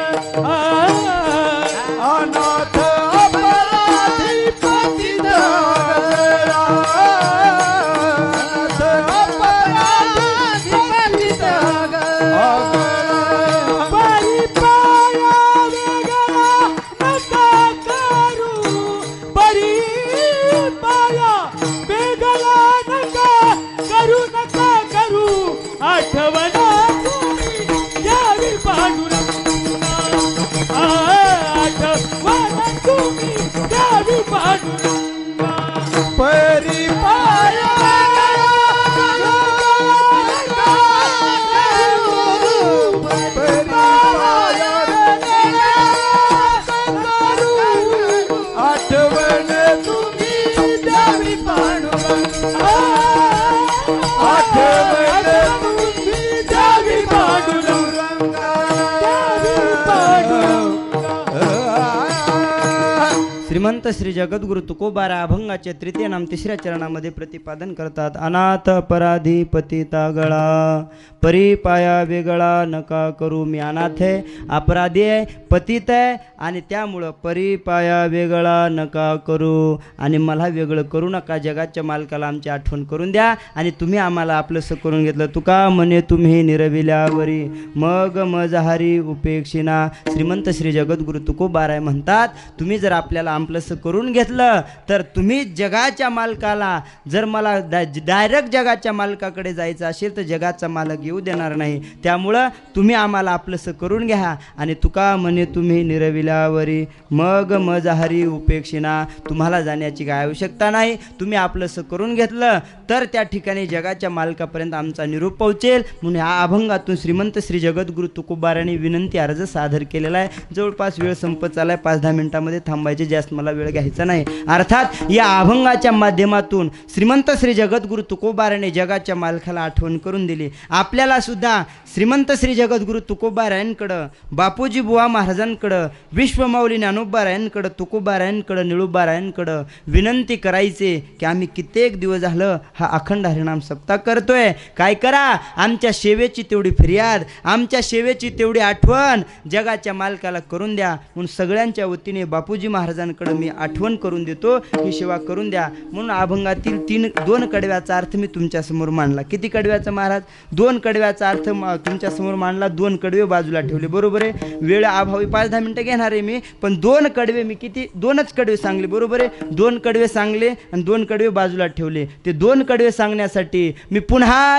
श्रीमंत श्री जगद्गुरु तुकोबारा अभंगाचे तृतीय नाम तिसऱ्या चरणामध्ये प्रतिपादन करतात. अनाथ अपराधी पतिता गळा, परी पाया वेगळा नका करू. मी अनाथ आहे, अपराधी आहे, पतित आहे आणि त्यामुळं परी पाया वेगळा नका करू आणि मला वेगळं करू नका. जगाच्या मालकाला आमची आठवण करून द्या आणि तुम्ही आम्हाला आपलंसं करून घेतलं. तुका म्हणे तुम्ही निरविल्यावरी मग मजहारी उपेक्षिना. श्रीमंत श्री जगद्गुरु तुकोबाराय म्हणतात, तुम्ही जर आपल्याला आपलंसं करून घेतलं तर तुम्ही जगाच्या मालकाला, जर मला डायरेक्ट जगाच्या मालकाकडे जायचं असेल तर जगाचा मालक येऊ देणार नाही. त्यामुळं तुम्ही आम्हाला आपलंसं करून घ्या आणि तुका म्हणे तुम्ही निरविल्यावरी मग मजहारी उपेक्षिना. तुम्हाला जाण्याची काय आवश्यकता नाही. तुम्ही आपलंसं करून घेतलं तर त्या ठिकाणी जगाच्या मालकापर्यंत आमचा निरोप पोहोचेल. म्हणून या अभंगातून श्रीमंत श्री जगद्गुरु तुकोबारांनी विनंती अर्ज सादर केलेला आहे. जवळपास वेळ संपत चालाय, 5-10 मिनिटांमध्ये थांबायचे, जास्त मला वेळ घ्यायचा नाही. अर्थात या अभंगाच्या माध्यमातून श्रीमंत श्री जगद्गुरु तुकोबाराने जगाच्या मालकाला आठवण करून दिली. आपल्याला सुद्धा श्रीमंत श्री जगद्गुरु तुकोबारायांकडं, बापूजी बुवा महाराजांकडं, विश्वमाऊली ज्ञानोबारायांकडं, तुकोबारायांकडं, निळूबारायांकडं विनंती करायचे की आम्ही कित्येक दिवस झालं हा अखंड हरिनाम सप्ताह करतोय. काय करा, आमच्या सेवेची तेवढी फरियाद, आमच्या सेवेची तेवढी आठवण जगाच्या मालकाला करून द्या. म्हणून सगळ्यांच्या वतीने बापूजी महाराजांकडे मी आठवण करून देतो, ही सेवा करून द्या. म्हणून अभंगातील 2 कडव्याचा अर्थ मी तुमच्यासमोर मांडला. किती कडव्याचा महाराज? 2 कडव्याचा अर्थ तुमच्यासमोर मांडला. 2 कडवे बाजूला ठेवले. बरोबर आहे, वेळ अभावी 5-10 मिनिटं घेणार आहे मी, पण 2 कडवे मी किती 2च कडवे सांगले. बरोबर आहे, 2 कडवे सांगले आणि 2 कडवे बाजूला ठेवले. ते 2 कडवे सांगण्यासाठी मी पुन्हा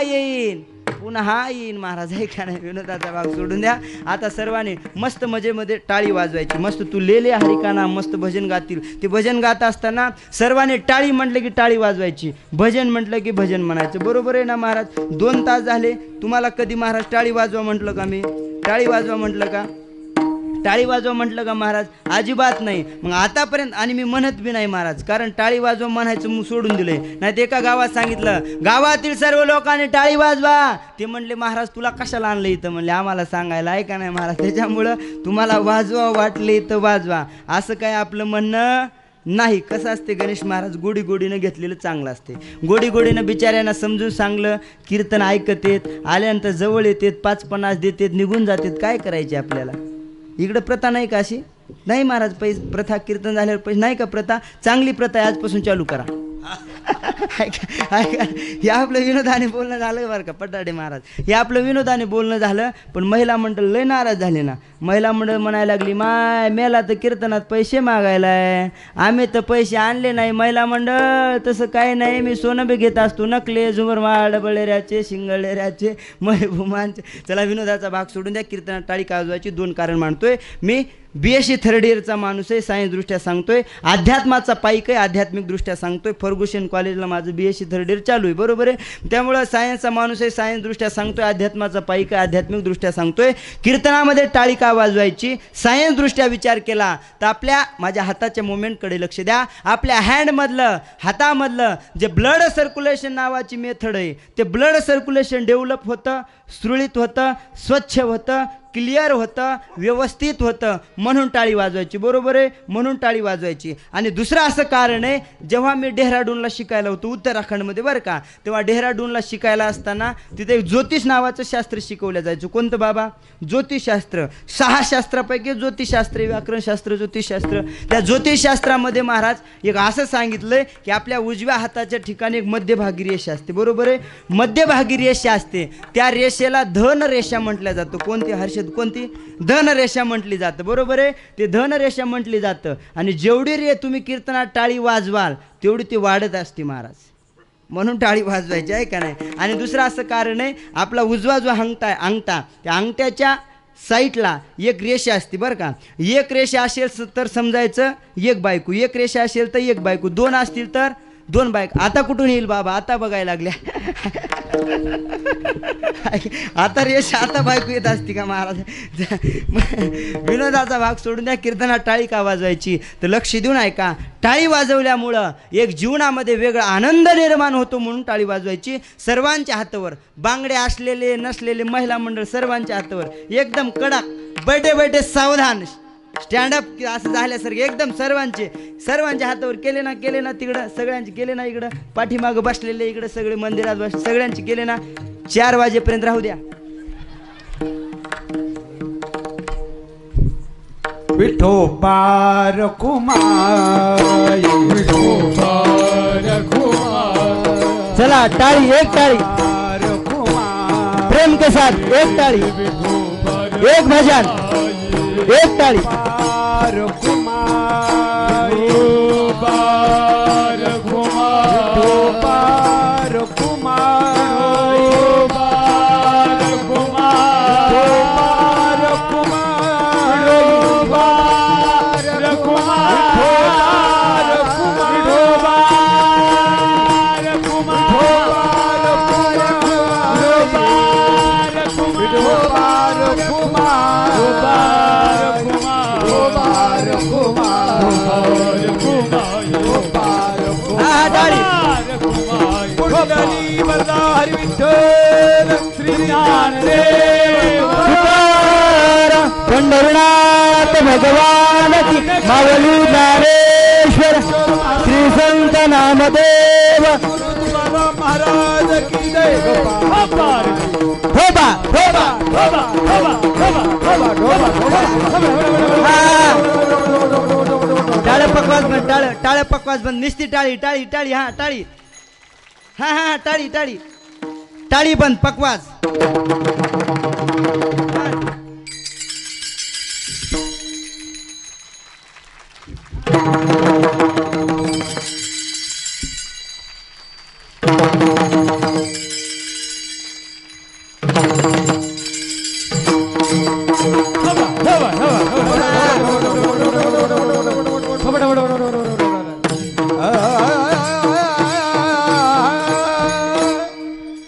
येईन महाराज. आहे का नाही? विनोदाचा भाग सोडून द्या. आता सर्वांनी मस्त मजेमध्ये टाळी वाजवायची. मस्त तू लेले हरिकाना मस्त भजन गातील. ते भजन गात असताना सर्वांनी टाळी म्हटलं की टाळी वाजवायची, भजन म्हटलं की भजन म्हणायचं. बरोबर आहे ना महाराज? 2 तास झाले, तुम्हाला कधी महाराज टाळी वाजवा म्हटलं का? मी टाळी वाजवा म्हटलं का? टाळी वाजवा म्हटलं का महाराज? अजिबात नाही. मग आतापर्यंत, आणि मी म्हणत बी नाही महाराज, कारण टाळी वाजवा म्हणायचं मग सोडून दिलंय. नाही ते एका गावात सांगितलं, गावातील सर्व लोकांनी टाळी वाजवा. ते म्हणले महाराज तुला कशाला आणलं इथं? म्हणले आम्हाला सांगायला. आहे का नाही महाराज? त्याच्यामुळं तुम्हाला वाजवा वाटले तर वाजवा, असं काय आपलं म्हणणं नाही. कसं असते गणेश महाराज, गोडीनं घेतलेलं चांगलं असते. गोडीनं बिचाऱ्यांना समजून सांगलं, कीर्तन ऐकतेत, आल्यानंतर जवळ येतेत, 5-50 देतेत, निघून जातेत. काय करायचे आपल्याला? इकडं प्रथा नाही का अशी? नाही महाराज, प्रथा कीर्तन झाल्यावर पैसे नाही का? प्रथा चांगली प्रथा आहे, आजपासून चालू करा. हे आपलं विनोदाने बोलणं झालं बरं का पटाडे महाराज. हे आपलं विनोदाने बोलणं झालं, पण महिला मंडळ लय नाराज झाले ना. महिला मंडळ म्हणायला लागली, माय मेला तर कीर्तनात पैसे मागायलाय, आम्ही तर पैसे आणले नाही. महिला मंडळ तसं काही नाही, मी सोनं बी घेत असतो, नकले झुमरमाळ डबळेऱ्याचे शिंगळेऱ्याचे मयभूमांचे. चला विनोदाचा भाग सोडून द्या. कीर्तनात टाळी वाजवायची 2 कारण मांडतोय मी. BSc 3rd इयरचा माणूस आहे, सायन्स दृष्ट्या सांगतोय. अध्यात्माचा पाईक आहे, आध्यात्मिक दृष्ट्या सांगतोय. फर्ग्युसन कॉलेजला माझं BSc 3rd इयर चालू आहे. बरोबर आहे, त्यामुळं सायन्सचा माणूस आहे, सायन्स दृष्ट्या सांगतोय. अध्यात्माचा पाईक आहे, आध्यात्मिक दृष्ट्या सांगतोय. कीर्तनामध्ये टाळी का वाजवायची? सायन्स दृष्ट्या विचार केला तर माझ्या हाताच्या मुवमेंटकडे लक्ष द्या. आपल्या हँडमधलं, हातामधलं जे ब्लड सर्क्युलेशन नावाची मेथड आहे, ते ब्लड सर्क्युलेशन डेव्हलप होतं, सुरळीत होतं, स्वच्छ होतं, क्लिअर होतं, व्यवस्थित होतं. म्हणून टाळी वाजवायची. बरोबर आहे, म्हणून टाळी वाजवायची. आणि दुसरं असं कारण आहे, जेव्हा मी डेहराडूनला शिकायला होतो उत्तराखंडमध्ये बरं का, तेव्हा डेहराडूनला शिकायला असताना तिथे एक ज्योतिष नावाचं शास्त्र शिकवलं जायचं. कोणतं बाबा? ज्योतिषशास्त्र. 6 शास्त्रापैकी ज्योतिषशास्त्र, व्याकरणशास्त्र, ज्योतिषशास्त्र. त्या ज्योतिषशास्त्रामध्ये महाराज एक असं सांगितलंय की आपल्या उजव्या हाताच्या ठिकाणी एक मध्यभागी रेषा असते. बरोबर आहे, मध्यभागी रेषा असते. त्या रेषेला धन रेषा म्हटलं जातं. कोणती हर्षद? कोणती? धन रेषा म्हटली जातं. बरोबर आहे, ते धन रेषा म्हटली जातं. आणि जेवढी तुम्ही कीर्तनात टाळी वाजवाल तेवढी ती वाढत असते महाराज. म्हणून टाळी वाजवायची. आहे का नाही? आणि दुसरं असं कारण आहे, आपला उजवा जो अंगठा, त्या अंगठ्याच्या साईडला एक रेषा असते बरं का. एक रेषा असेल तर समजायचं एक बायको, एक रेषा असेल तर एक बायको, 2 असतील तर 2 बायको. आता कुठून येईल बाबा? आता बघायला लागल्या. आता रेषा, आता बायको येत असती का महाराज? विनोदाचा भाग सोडून द्या. कीर्तनात टाळी का वाजवायची? तर लक्ष देऊन ऐका. टाळी वाजवल्यामुळं एक जीवनामध्ये वेगळा आनंद निर्माण होतो, म्हणून टाळी वाजवायची. सर्वांच्या हातावर, बांगडे असलेले नसलेले महिला मंडळ सर्वांच्या हातावर एकदम कडक, बैठे बैठे सावधान, स्टँडअप असं झाल्यासारखे एकदम सर्वांच्या हातावर केले ना तिकडं सगळ्यांचे केले ना इकडं पाठीमागं बसलेले इकडं सगळे मंदिरात बसले सगळ्यांचे केले ना 4 वाजेपर्यंत राहू द्या. विठोबा रखुमाई चला टाळी एक टाळी प्रेम के साथ एक टाळी एक भजन एक टाळी पंढरनाथ भगवान की मावली ज्ञानेश्वर श्री संत नामदेव महाराज की जय. टाळ पकवास बंद निस्ती टाळी टाळी टाळी हा टाळी हा टाळी टाळी टाळी बंद पकवास.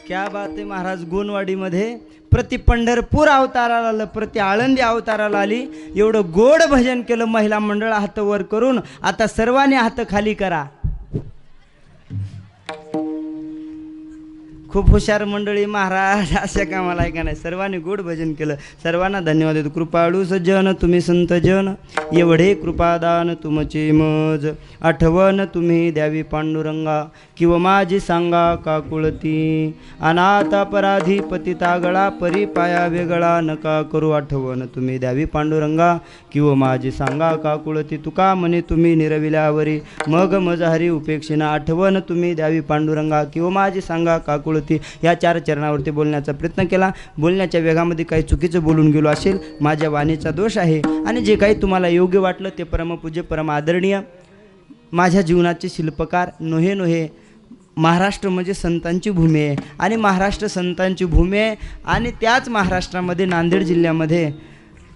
क्या बात आहे महाराज. गोंडवाडीमध्ये प्रति पंढरपूर अवताराला आलं प्रति आळंदी अवताराला आली एवढं गोड भजन केलं. महिला मंडळ हात वर करून आता सर्वांनी हात खाली करा. खूप हुशार मंडळी महाराज अशा कामाला आहे का नाही. सर्वांनी गोड भजन केलं. सर्वांना धन्यवाद देतो. कृपाळू सज्जन तुम्ही संत जन एवढे कृपादान तुमचे मज आठवण तुम्ही द्यावी पांडुरंगा किंवा माझी सांगा काकुळती अनाथ अपराधी पतिता गळा परी पाया वेगळा नका करू आठवण तुम्ही द्यावी पांडुरंगा किंवा माझी सांगा काकुळती तुका म्हणे तुम्ही निरविल्यावरी मग मजहरी उपेक्षिना आठवण तुम्ही द्यावी पांडुरंगा किंवा माझी सांगा काकुळती. या 4 चरणावरती बोलण्याचा प्रयत्न केला. बोलण्याच्या वेगामध्ये काही चुकीचं बोलून गेलो असेल माझ्या वाणीचा दोष आहे आणि जे काही तुम्हाला योग्य वाटलं ते परमपूज्य परम आदरणीय माझ्या जीवनाचे शिल्पकार नोहे महाराष्ट्र म्हणजे संतांची भूमी आहे आणि महाराष्ट्र संतांची भूमी आहे आणि त्याच महाराष्ट्रामध्ये नांदेड जिल्ह्यामध्ये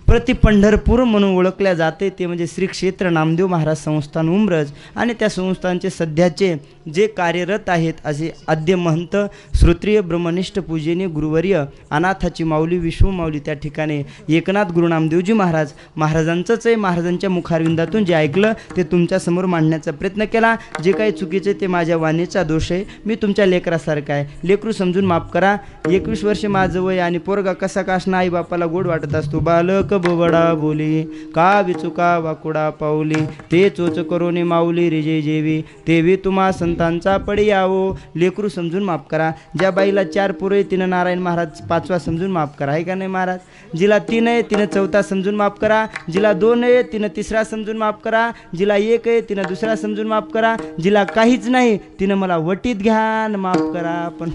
प्रति पंढरपूर म्हणून ओळखल्या जाते ते म्हणजे श्री क्षेत्र नामदेव महाराज संस्थान उमरज आणि त्या संस्थानचे सध्याचे जे कार्यरत आहेत असे आद्य महंत श्रोत्रिय ब्रह्मनिष्ठ पूजनीय गुरुवर्य अनाथाची माऊली विश्वमाऊली त्या ठिकाणी एकनाथ गुरु नामदेवजी महाराजांचंच आहे. महाराजांच्या मुखारविंदातून जे ऐकलं ते तुमच्यासमोर मांडण्याचा प्रयत्न केला. जे काही चुकीचे ते माझ्या वाणीचा दोष आहे. मी तुमच्या लेकरासारखा आहे. लेकरू समजून माफ करा. 21 वर्ष माझं वय आणि पोरगा कसा कासना आई बापाला गोड वाटत असतो. बालक बोबडा बोली का विचुका वाकुडा पाऊली ते चोच करोने माऊली रिजे जेवी तेवी तुम्हा संतांचा पडी यावो. लेकरू समजून माफ करा. ज्या बाईला 4 पुरे तिनं नारायण महाराज 5वा समजून माफ करा आहे का नाही महाराज. जिला 3 आहे तिनं 4था समजून माफ करा. जिला 2 आहे तिनं 3रा समजून माफ करा. जिला 1 आहे तिनं 2रा समजून माफ करा. जिला काहीच नाही तिनं मला वटीत घ्या माफ करा. पण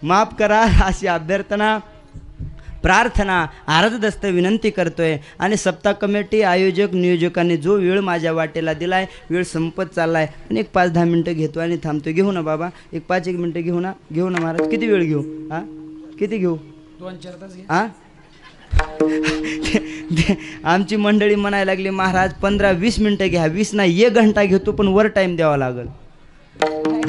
माफ करा अशी अभ्यर्थना प्रार्थना आर्धदस्त विनंती करतोय. आणि सप्ताह कमिटी आयोजक नियोजकांनी जो वेळ माझ्या वाटेला दिलाय वेळ संपत चाललाय आणि एक 5-10 मिनटं घेतो आणि थांबतो. घेऊ ना बाबा एक 5-1 मिनटं घेऊ ना महाराज. किती वेळ घेऊ हा किती घेऊ 2-4 तास हा. आमची मंडळी म्हणायला लागली महाराज 15-20 मिनटं घ्या. 20 नाही 1 घंटा घेतो पण वर टाइम द्यावा लागल.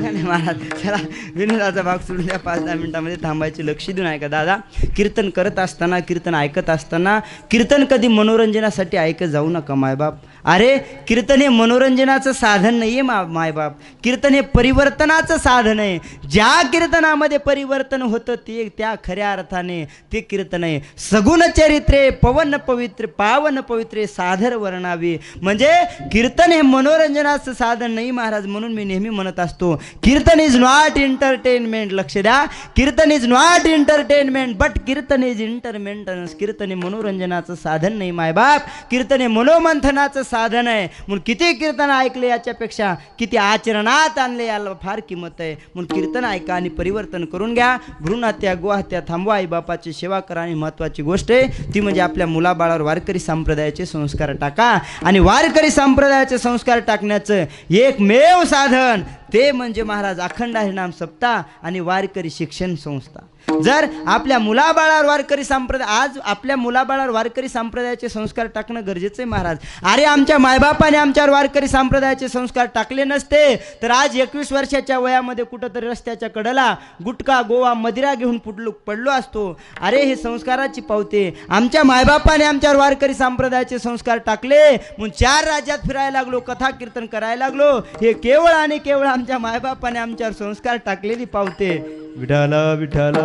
नाही महाराज, चला विनोदाचा भाग सोडून द्या. 5-10 मिनिटामध्ये थांबायचे, लक्ष देऊन ऐका. दादा, कीर्तन करत असताना, कीर्तन ऐकत असताना, कीर्तन कधी मनोरंजनासाठी ऐकत जाऊ नका मायबाप. अरे कीर्तन हे मनोरंजनाचं साधन नाही आहे मायबाप. कीर्तन हे परिवर्तनाचं साधन आहे. ज्या कीर्तनामध्ये परिवर्तन होतं ते त्या खऱ्या अर्थाने ते कीर्तन आहे. सगुण चरित्रे पवन पवित्र पावन पवित्रे साधर वर्णावे. म्हणजे कीर्तन हे मनोरंजनाचं साधन नाही महाराज. म्हणून मी नेहमी म्हणत असतो, कीर्तन इज नॉट एंटरटेनमेंट. लक्ष द्या, kirtan is not entertainment but kirtan is intermittence. Kirtan हे मनोरंजनाचं साधन नाही मायबाप. कीर्तन हे मनोमंथनाचं साधन आहे. म्हणून किती कीर्तन ऐकले याच्यापेक्षा किती आचरणात आणले याला फार किंमत आहे. म्हणून कीर्तन ऐका आणि परिवर्तन करून घ्या. भ्रूणहत्या गोहत्या थांबवा. आई बापाची सेवा करा. आणि महत्त्वाची गोष्ट आहे ती म्हणजे आपल्या मुलाबाळावर वारकरी संप्रदायाचे संस्कार टाका. आणि वारकरी संप्रदायाचे संस्कार टाकण्याचं एकमेव साधन ते म्हणजे महाराज अखंड हरिनाम सप्ताह आणि वारकरी शिक्षण संस्था. जर आपल्या मुलाबाळावर वारकरी संप्रदाय, आज आपल्या मुलाबाळावर वारकरी संप्रदायाचे संस्कार टाकणं गरजेचं आहे महाराज. अरे आमच्या मायबापाने आमच्यावर वारकरी संप्रदायाचे संस्कार टाकले नसते तर आज 21 वर्षाच्या वयामध्ये कुठंतरी रस्त्याच्या कडेला गुटखा गोवा मदिरा घेऊन पडलो असतो. अरे हे संस्काराची पावते. आमच्या मायबापाने आमच्यावर वारकरी संप्रदायाचे संस्कार टाकले म्हणून 4 राज्यात फिरायला लागलो, कथा कीर्तन करायला लागलो. हे केवळ आणि केवळ आमच्या मायबापाने आमच्यावर संस्कार टाकलेली पावते. विठाल विठाल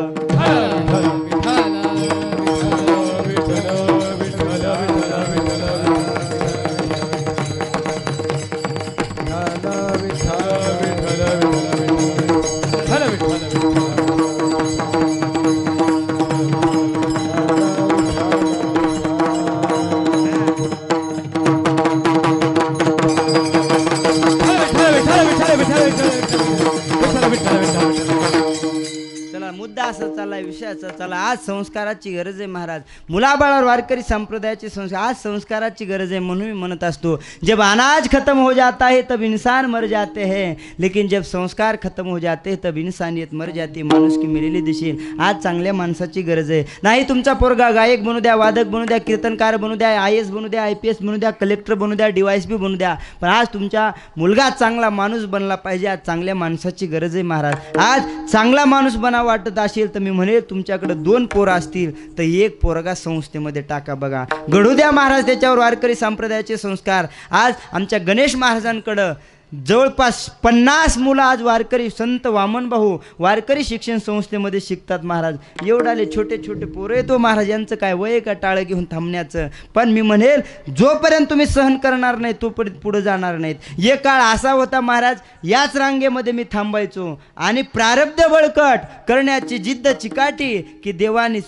मुद्दा असा चाललाय, विषय असा चालला. आज संस्काराची गरज आहे महाराज. मुलाबाळावर वारकरी संप्रदायाचे संस्कार, आज संस्काराची गरज आहे. म्हणून मी म्हणत असतो, जब अनाज खत्म हो जाता है तब इंसान मर जाते हैं, लेकिन जब संस्कार खत्म हो जाते हैं तब इंसानियत मर जाती. माणूस की मिलेली दिसेल. आज चांगल्या माणसाची गरज आहे. नाही तुमचा पोरगा गायक बनू द्या, वादक बनू द्या, कीर्तनकार बनू द्या, IAS बनू द्या, IPS बनू द्या, कलेक्टर बनू द्या, DYSP बनू द्या, पण आज तुमचा मुलगा चांगला माणूस बनला पाहिजे. आज चांगल्या माणसाची गरज आहे महाराज. आज चांगला माणूस बना वाटत असेल तर मी म्हणेल तुमच्याकडे 2 पोरं असतील तर 1 पोरगा संस्थेमध्ये टाका. बघा, घडू द्या महाराज त्याच्यावर वारकरी संप्रदायाचे संस्कार. आज आमच्या गणेश महाराजांकडं जवळपास 50 मुलं आज वारकरी संत वामन भाऊ वारकरी शिक्षण संस्थेमध्ये शिकतात महाराज. एवढाले छोटे छोटे पोरं येतो महाराज. यांचं काय वय का टाळं घेऊन थांबण्याचं. पण मी म्हणेल जोपर्यंत तुम्ही सहन करणार नाही तोपर्यंत पुढे जाणार नाहीत. एक काळ असा होता महाराज, याच रांगेमध्ये मी थांबायचो आणि प्रारब्ध बळकट करण्याची जिद्द चिकाटी की देवाने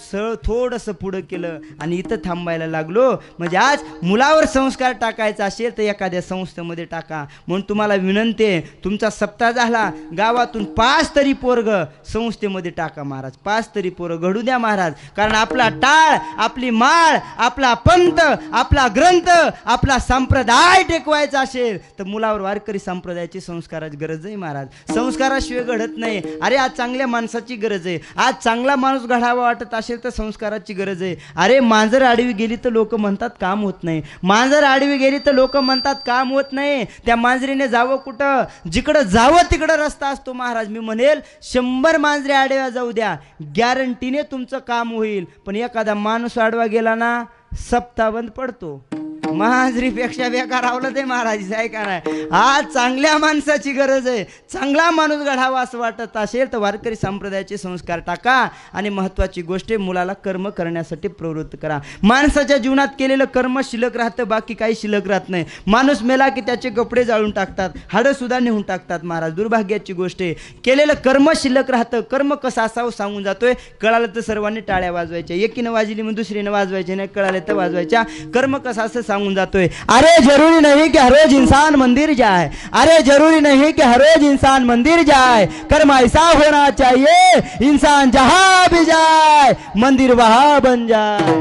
थोडंसं पुढं केलं आणि इथं थांबायला लागलो. म्हणजे आज मुलावर संस्कार टाकायचा असेल तर एखाद्या संस्थेमध्ये टाका. म्हणून तुम्हाला विनंती आहे, तुमचा सप्ताह झाला, गावातून 5 तरी पोरग संस्थेमध्ये टाका महाराज. 5 तरी पोरं घडू द्या महाराज. कारण आपला टाळ, आपली माळ, आपला पंथ, आपला ग्रंथ, आपला संप्रदाय टेकवायचा असेल तर मुलावर वारकरी संप्रदायाची संस्काराची गरज आहे महाराज. संस्काराशिवाय घडत नाही. अरे आज चांगल्या माणसाची गरज आहे. आज चांगला माणूस घडावा वाटत असेल तर संस्काराची गरज आहे. अरे मांजर आडवी गेली तर लोक म्हणतात काम होत नाही. मांजर आडवी गेली तर लोक म्हणतात काम होत नाही. त्या मांजरीने जावं कुठं? जिकडं जावं तिकडं रस्ता असतो महाराज. मी म्हणेल 100 मांजरे आडव्या जाऊ द्या, गॅरंटीने तुमचं काम होईल. पण एखादा माणूस आडवा गेला ना सप्ताह बंद पडतो. मांजरीपेक्षा बेकार आवलं ते महाराज आहे का नाही. आज चांगल्या माणसाची गरज आहे. चांगला माणूस घडावा असं वाटत असेल तर वारकरी संप्रदायाचे संस्कार टाका. आणि महत्त्वाची गोष्ट आहे, मुलाला कर्म करण्यासाठी प्रवृत्त करा. माणसाच्या जीवनात केलेलं कर्म शिल्लक राहतं, बाकी काही शिल्लक राहत नाही. माणूस मेला की त्याचे कपडे जाळून टाकतात, हाडं सुद्धा नेऊन टाकतात महाराज. दुर्भाग्याची गोष्ट आहे. केलेलं कर्म शिल्लक राहतं. कर्म कसं असावं सांगून जातोय. कळालं तर सर्वांनी टाळ्या वाजवायच्या. एकीनं वाजली मग दुसरीनं वाजवायचे नाही, कळाले तर वाजवायच्या. कर्म कसं असं सांगून जातोय. अरे जरूरी नहीं कि हर रोज इंसान मंदिर जाए, अरे जरूरी नहीं कि हर रोज इंसान मंदिर जाए, कर्म ऐसा होना चाहिए इंसान जहां भी जाए मंदिर वहां बन जाए.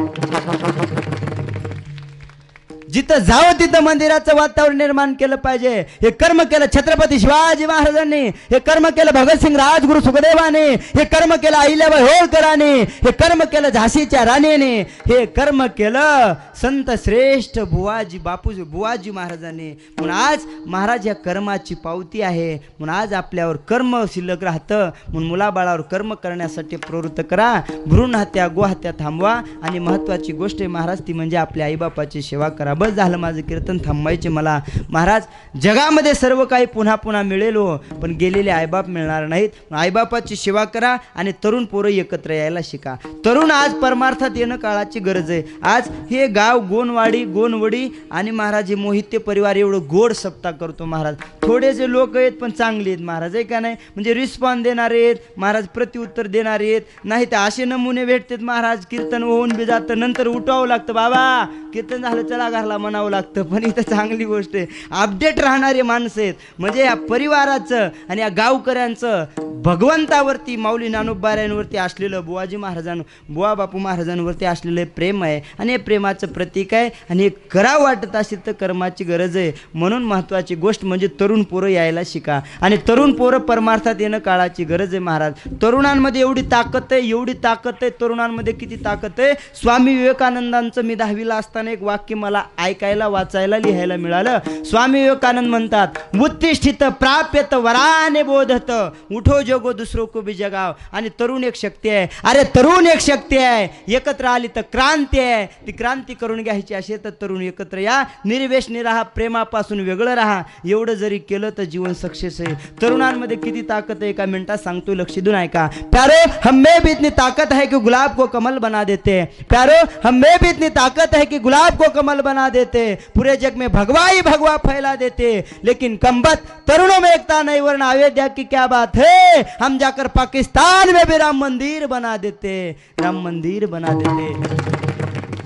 जिथं जावं तिथं मंदिराचं वातावरण निर्माण केलं पाहिजे. हे कर्म केलं छत्रपती शिवाजी महाराजांनी, हे कर्म केलं भगतसिंग राजगुरू सुखदेवाने, हे कर्म केलं अहिल्याबाई होळकरांनी, हे कर्म केलं झाशीच्या राणीने, हे कर्म केलं संत श्रेष्ठ बुवाजी महाराजांनी. म्हणून आज महाराज या कर्माची पावती आहे. म्हणून आज आपल्यावर कर्म शिल्लक राहतं. म्हणून मुलाबाळावर कर्म करण्यासाठी प्रवृत्त करा. भ्रूण हत्या गोहत्या थांबवा. आणि महत्त्वाची गोष्ट आहे महाराज ती म्हणजे आपल्या आईबापाची सेवा करा. बस झालं माझं कीर्तन थांबवायचे मला. महाराज जगामध्ये सर्व काही पुन्हा पुन्हा मिळेल हो, पण गेलेले आईबाप मिळणार नाहीत. आईबापाची सेवा करा आणि तरुण पोरं एकत्र यायला शिका. तरुण आज परमार्थात येणं काळाची गरज आहे. आज हे गाव गोनवडी आणि महाराज हे मोहिते परिवार एवढं गोड सप्ताह करतो महाराज. थोडेसे लोक आहेत पण चांगले आहेत महाराज, आहे का नाही. म्हणजे रिस्पॉन्स देणारे आहेत महाराज, प्रत्युत्तर देणारे आहेत. नाही तर असे नमुने भेटतात महाराज, कीर्तन होऊन बी जातं, नंतर उठावं लागतं, बाबा कीर्तन झालं चला घरला म्हणावं लागतं. पण इथं चांगली गोष्ट आहे, अपडेट राहणारे माणसं आहेत. म्हणजे या परिवाराचं आणि या गावकऱ्यांचं भगवंतावरती माऊली ज्ञानोबारायांवरती असलेलं बुवा बापू महाराजांवरती असलेलं प्रेम आहे. आणि हे प्रेमाचं प्रतीक आहे. आणि हे करावं वाटत असेल तर कर्माची गरज आहे. म्हणून महत्त्वाची गोष्ट म्हणजे तरुण पोरं यायला शिका. आणि तरुण पोरं परमार्थात येणं काळाची गरज आहे महाराज. तरुणांमध्ये एवढी ताकद आहे तरुणांमध्ये. किती ताकद आहे. स्वामी विवेकानंदांचं मी 10वीला असताना एक वाक्य मला ऐकायला वाचायला लिहायला मिळालं. स्वामी विवेकानंद म्हणतात उत्तिष्ठित प्राप्यत वराने बोधत, उठो जगो दुसरो को भी जगाव. आणि तरुण एक शक्ती आहे. अरे तरुण एक शक्ती आहे. एकत्र आली तर क्रांती आहे. ती क्रांती करून घ्यायची असेल तर तरुण एकत्र या. निर्वेशनी राहा, प्रेमापासून वेगळं राहा. एवढं जरी केलं तर जीवन सक्सेस आहे. तरुणांमध्ये किती ताकद आहे एका मिनिटात सांगतो, लक्ष देऊन ऐका. प्यारो हम में भी इतनी ताकत है कि गुलाब को कमल बना देते. प्यारो हम में भी इतनी ताकत है कि गुलाब को कमल बना देते. पूरे जग में भगवा ही भगवा फैला देते. लेकिन कमबख्त तरुणों में एकता नहीं, वरना अयोध्या की क्या बात है. हम जाकर पाकिस्तान में भी राम मंदिर बना देते.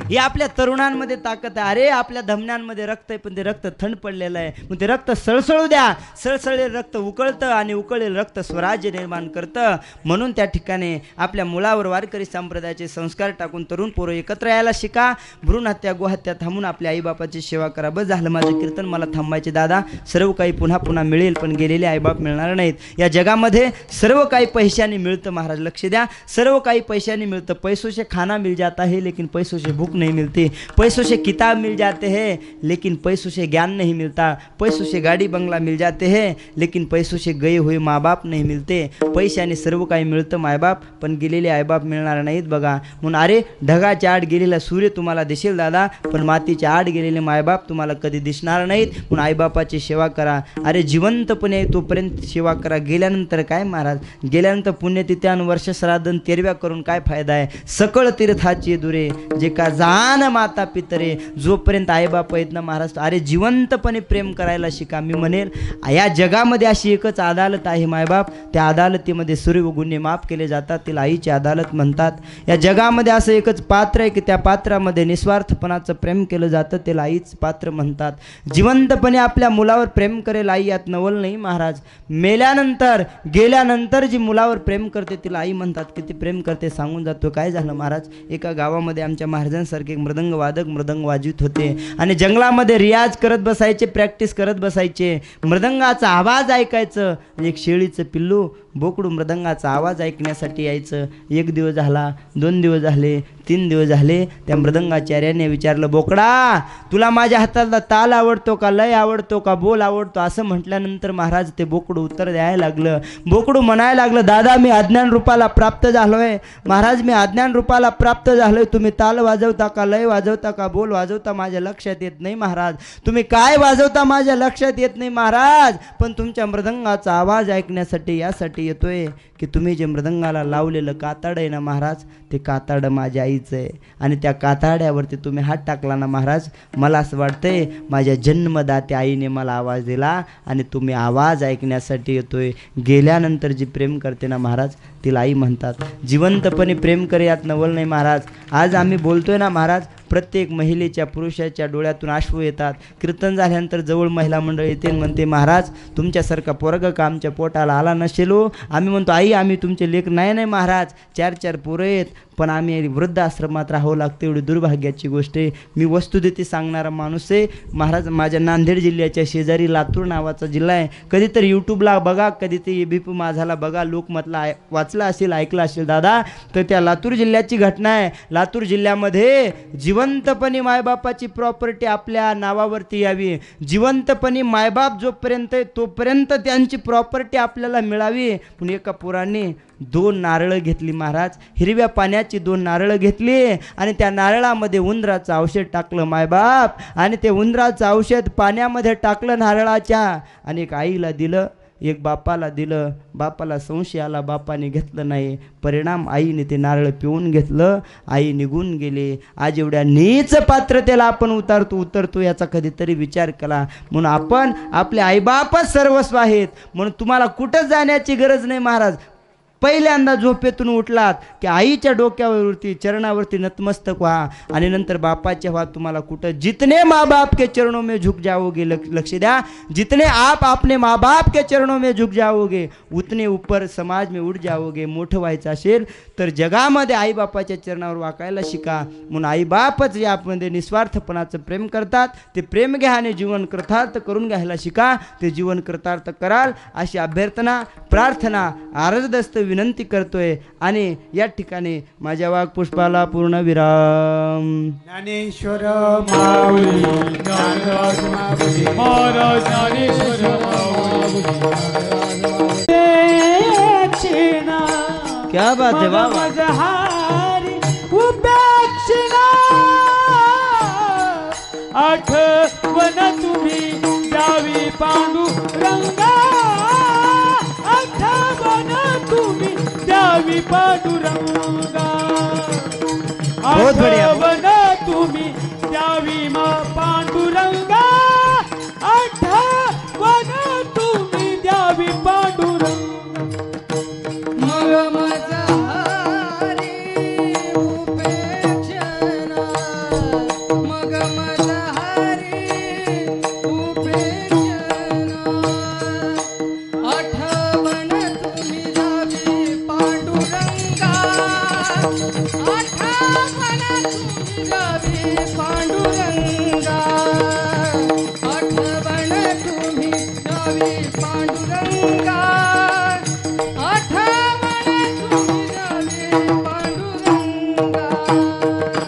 हे आपल्या तरुणांमध्ये ताकद आहे. अरे आपल्या धमन्यांमध्ये रक्त आहे, पण ते रक्त थंड पडलेलं आहे. मग ते रक्त सळसळू द्या. सळसळलेलं रक्त उकळतं आणि उकळलेलं रक्त स्वराज्य निर्माण करतं. म्हणून त्या ठिकाणी आपल्या मुलावर वारकरी संप्रदायाचे संस्कार टाकून तरुण पोरं एकत्र यायला शिका. भ्रूण हत्या गोहत्या थांबून आपल्या आईबापाची सेवा करा. बस झालं माझं कीर्तन, मला थांबायचे दादा. सर्व काही पुन्हा पुन्हा मिळेल, पण गेलेले आईबाप मिळणार नाहीत. या जगामध्ये सर्व काही पैशाने मिळतं महाराज, लक्ष द्या. सर्व काही पैशाने मिळतं. पैसों से खाना मिल जाता है लेकिन पैसों से भूख नहीं मिलती. पैसों से किताब मिल जाते हैं लेकिन पैसों से ज्ञान नहीं मिलता. पैसों से गाड़ी बंगला मिल जाते हैं लेकिन पैसों से गए हुए माँ बाप नहीं मिलते. पैशाने सर्व काही मिळतं मायबाप, पण गेलेले आईबाप मिळणार नाहीत बघा. म्हणून अरे ढगाच्या आड गेलेला सूर्य तुम्हाला दिसेल दादा, पण मातीच्या आड गेलेले मायबाप तुम्हाला कधी दिसणार नाहीत. म्हणून आईबापाची सेवा करा. अरे जिवंतपणे तोपर्यंत सेवा करा. गेल्यानंतर काय महाराज, गेल्यानंतर पुण्यतिथ्यान वर्षश्राद्धन तेरव्या करून काय फायदा आहे. सकळ तीर्थाची दुरे जे का जान माता पितरे. जोपर्यंत आईबाप आहेत ना महाराज, अरे जिवंतपणे प्रेम करायला शिका. मी म्हणेल या जगामध्ये अशी एकच अदालत आहे मायबाप. त्या अदालतीमध्ये सर्व गुन्हे माफ केले जातात. तिला आईची अदालत म्हणतात. या जगामध्ये असं एकच पात्र आहे की त्या पात्रामध्ये निस्वार्थपणाचं प्रेम केलं जातं. त्याला आईच पात्र म्हणतात. जिवंतपणे आपल्या मुलावर प्रेम करेल आई, यात नवल नाही महाराज. गेल्यानंतर जी मुलावर प्रेम करते तिला आई म्हणतात. किती प्रेम करते सांगून जातो. काय झालं महाराज, एका गावामध्ये आमच्या महाराजांसारखे मृदंग वादक मृदंग वाजवित होते आणि जंगलामध्ये रियाज करत बसायचे, प्रॅक्टिस करत बसायचे. मृदंगाचा आवाज ऐकायचं. एक शेळीचं पिल्लू बोकडू मृदंगाचा आवाज ऐकण्यासाठी यायचं. 1 दिवस झाला, 2 दिवस झाले, 3 दिवस झाले. त्या मृदंगाचार्याने विचारलं, बोकडा तुला माझ्या हाताला ताल आवडतो का, लय आवडतो का, बोल आवडतो. असं म्हटल्यानंतर महाराज ते बोकडू उत्तर द्यायला लागलं. बोकडू म्हणायला लागलं, दादा मी अज्ञान रूपाला प्राप्त झालोय महाराज, मी अज्ञान रूपाला प्राप्त झालोय. तुम्ही ताल वाजवता का, लय वाजवता का, बोल वाजवता माझ्या लक्षात येत नाही महाराज. तुम्ही काय वाजवता माझ्या लक्षात येत नाही महाराज. पण तुमच्या मृदंगाचा आवाज ऐकण्यासाठी यासाठी येतोय की तुम्ही जे मृदंगाला लावलेलं कातड आहे ना महाराज, ते कातड माझ्या आईचं आहे. आणि त्या कातड्यावरती तुम्ही हात टाकला ना महाराज, मला असं वाटतंय माझ्या जन्मदात्या आईने मला आवाज दिला आणि तुम्ही आवाज ऐकण्यासाठी येतोय. गेल्यानंतर जी प्रेम करते ना महाराज तिला आई म्हणतात. जिवंतपणे प्रेम करे यात नवल नाही महाराज. आज आम्ही बोलतोय ना महाराज, प्रत्येक महिलेच्या पुरुषाच्या डोळ्यातून अश्रू येतात. कीर्तन झाल्यानंतर जवळ महिला मंडळ येते म्हणते, महाराज तुमच्यासारखा पोरग का आमच्या पोटाला आला नसेल. आम्ही म्हणतो, आई आम्ही तुमचे लेक. नाही महाराज, 4-4 पोरं आहेत, पण आम्ही वृद्धाश्रमात राहावं लागतं, एवढी दुर्भाग्याची गोष्ट आहे. मी वस्तुस्थिती सांगणारा माणूस आहे महाराज. माझ्या नांदेड जिल्ह्याच्या शेजारी लातूर नावाचा जिल्हा आहे. कधीतरी यूट्यूबला बघा, कधीतरी ABP माझाला बघा, लोकमतला वाचला असेल, ऐकलं असेल दादा, तर त्या लातूर जिल्ह्याची घटना आहे. लातूर जिल्ह्यामध्ये जिवंतपणी मायबापाची प्रॉपर्टी आपल्या नावावरती यावी, जिवंतपणी मायबाप जोपर्यंत तोपर्यंत त्यांची प्रॉपर्टी आपल्याला मिळावी. पण एका पोराने 2 नारळं घेतली महाराज, हिरव्या पाण्याची 2 नारळं घेतली आणि त्या नारळामध्ये उंदराचं औषध टाकलं मायबाप, आणि ते उंदराचं औषध पाण्यामध्ये टाकलं नारळाच्या, आणि एक आईला दिलं, एक बापाला दिलं. बापाला संशय आला, बापाने घेतलं नाही. परिणाम आईने ते नारळ पिऊन घेतलं, आई निघून गेली. आज एवढ्या नीच पात्रतेला आपण उतरतो याचा कधीतरी विचार केला. म्हणून आपण आपले आईबापच सर्वस्व आहेत. म्हणून तुम्हाला कुठं जाण्याची गरज नाही महाराज. पहिल्यांदा झोपेतून उठलात की आईच्या डोक्यावरती चरणावरती नतमस्तक व्हा, आणि नंतर बापाच्या व्हा. तुम्हाला कुठं जितने माँ बाप के चरणों में झुक जाओगे, लक्ष द्या, जितने आप अपने माँ बाप के चरणों में झुक जाओगे उतने ऊपर समाज में उठ जाओगे. मोठं व्हायचं असेल तर जगामध्ये आईबापाच्या चरणावर वाकायला शिका. म्हणून आईबापच यामध्ये निस्वार्थपणाचं प्रेम करतात. ते प्रेम घ्या आणि जीवन कृतार्थ करून घ्यायला शिका. ते जीवन कृतार्थ कराल अशी अभ्यर्थना, प्रार्थना, आरजदस्त विनंती करतोय. आणि या ठिकाणी माझ्या वाक्पुष्पाला पूर्ण विराम. ज्ञानेश्वर माऊली, ज्ञानराज माऊली, महाराज ज्ञानेश्वर माऊली. दक्षिणा क्या बात है बाबा. मजहारी उपेक्षिणा, आठवण तुम्ही द्यावी पांडुरंगा, आठवण तुम्ही द्यावी पांडुरंगा, आठवण तुम्ही द्यावी पांडुरंगा, आठवण तुम्ही द्यावी पांडुरंगा. मग मजहारी उपेक्षणा, मग मजहारी उपेक्षणा, आठवण तुम्ही द्यावी पांडुरंगा, आठवण तुम्ही द्यावी पांडुरंगा, आठवण तुम्ही द्यावी पांडुरंगा,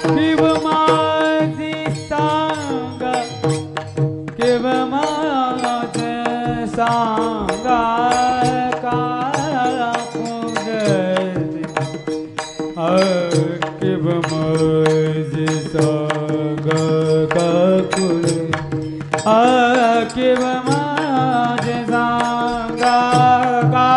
किव माझी सांगा, किव माझे सांगा, का पुनर् किव माझी सांगा, का पुनर् किव माझे सांगा, का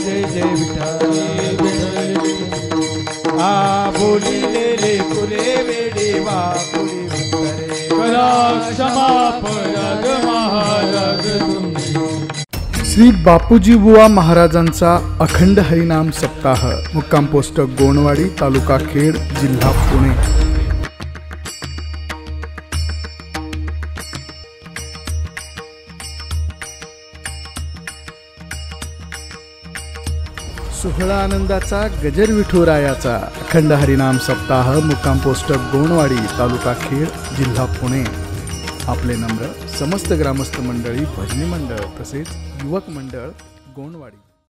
जय जय विठ्ठल आ बोलिले फुले वेडे वाकुळे उत्तरे करा क्षमा पराग महाराज तुम्ही श्री बापूजी बुवा महाराजांचा अखंड हरिनाम सप्ताह मुक्काम पोस्ट गोणवाडी तालुका खेड जिल्हा पुणे। सोहळा आनंदाचा गजर विठुरायाचा अखंड हरिनाम सप्ताह मुक्काम पोस्ट गोणवाडी तालुका खेड जिल्हा पुणे। आपले नम्र समस्त ग्रामस्थ मंडळी, भजनी मंडळ तसेच युवक मंडळ गोणवाडी।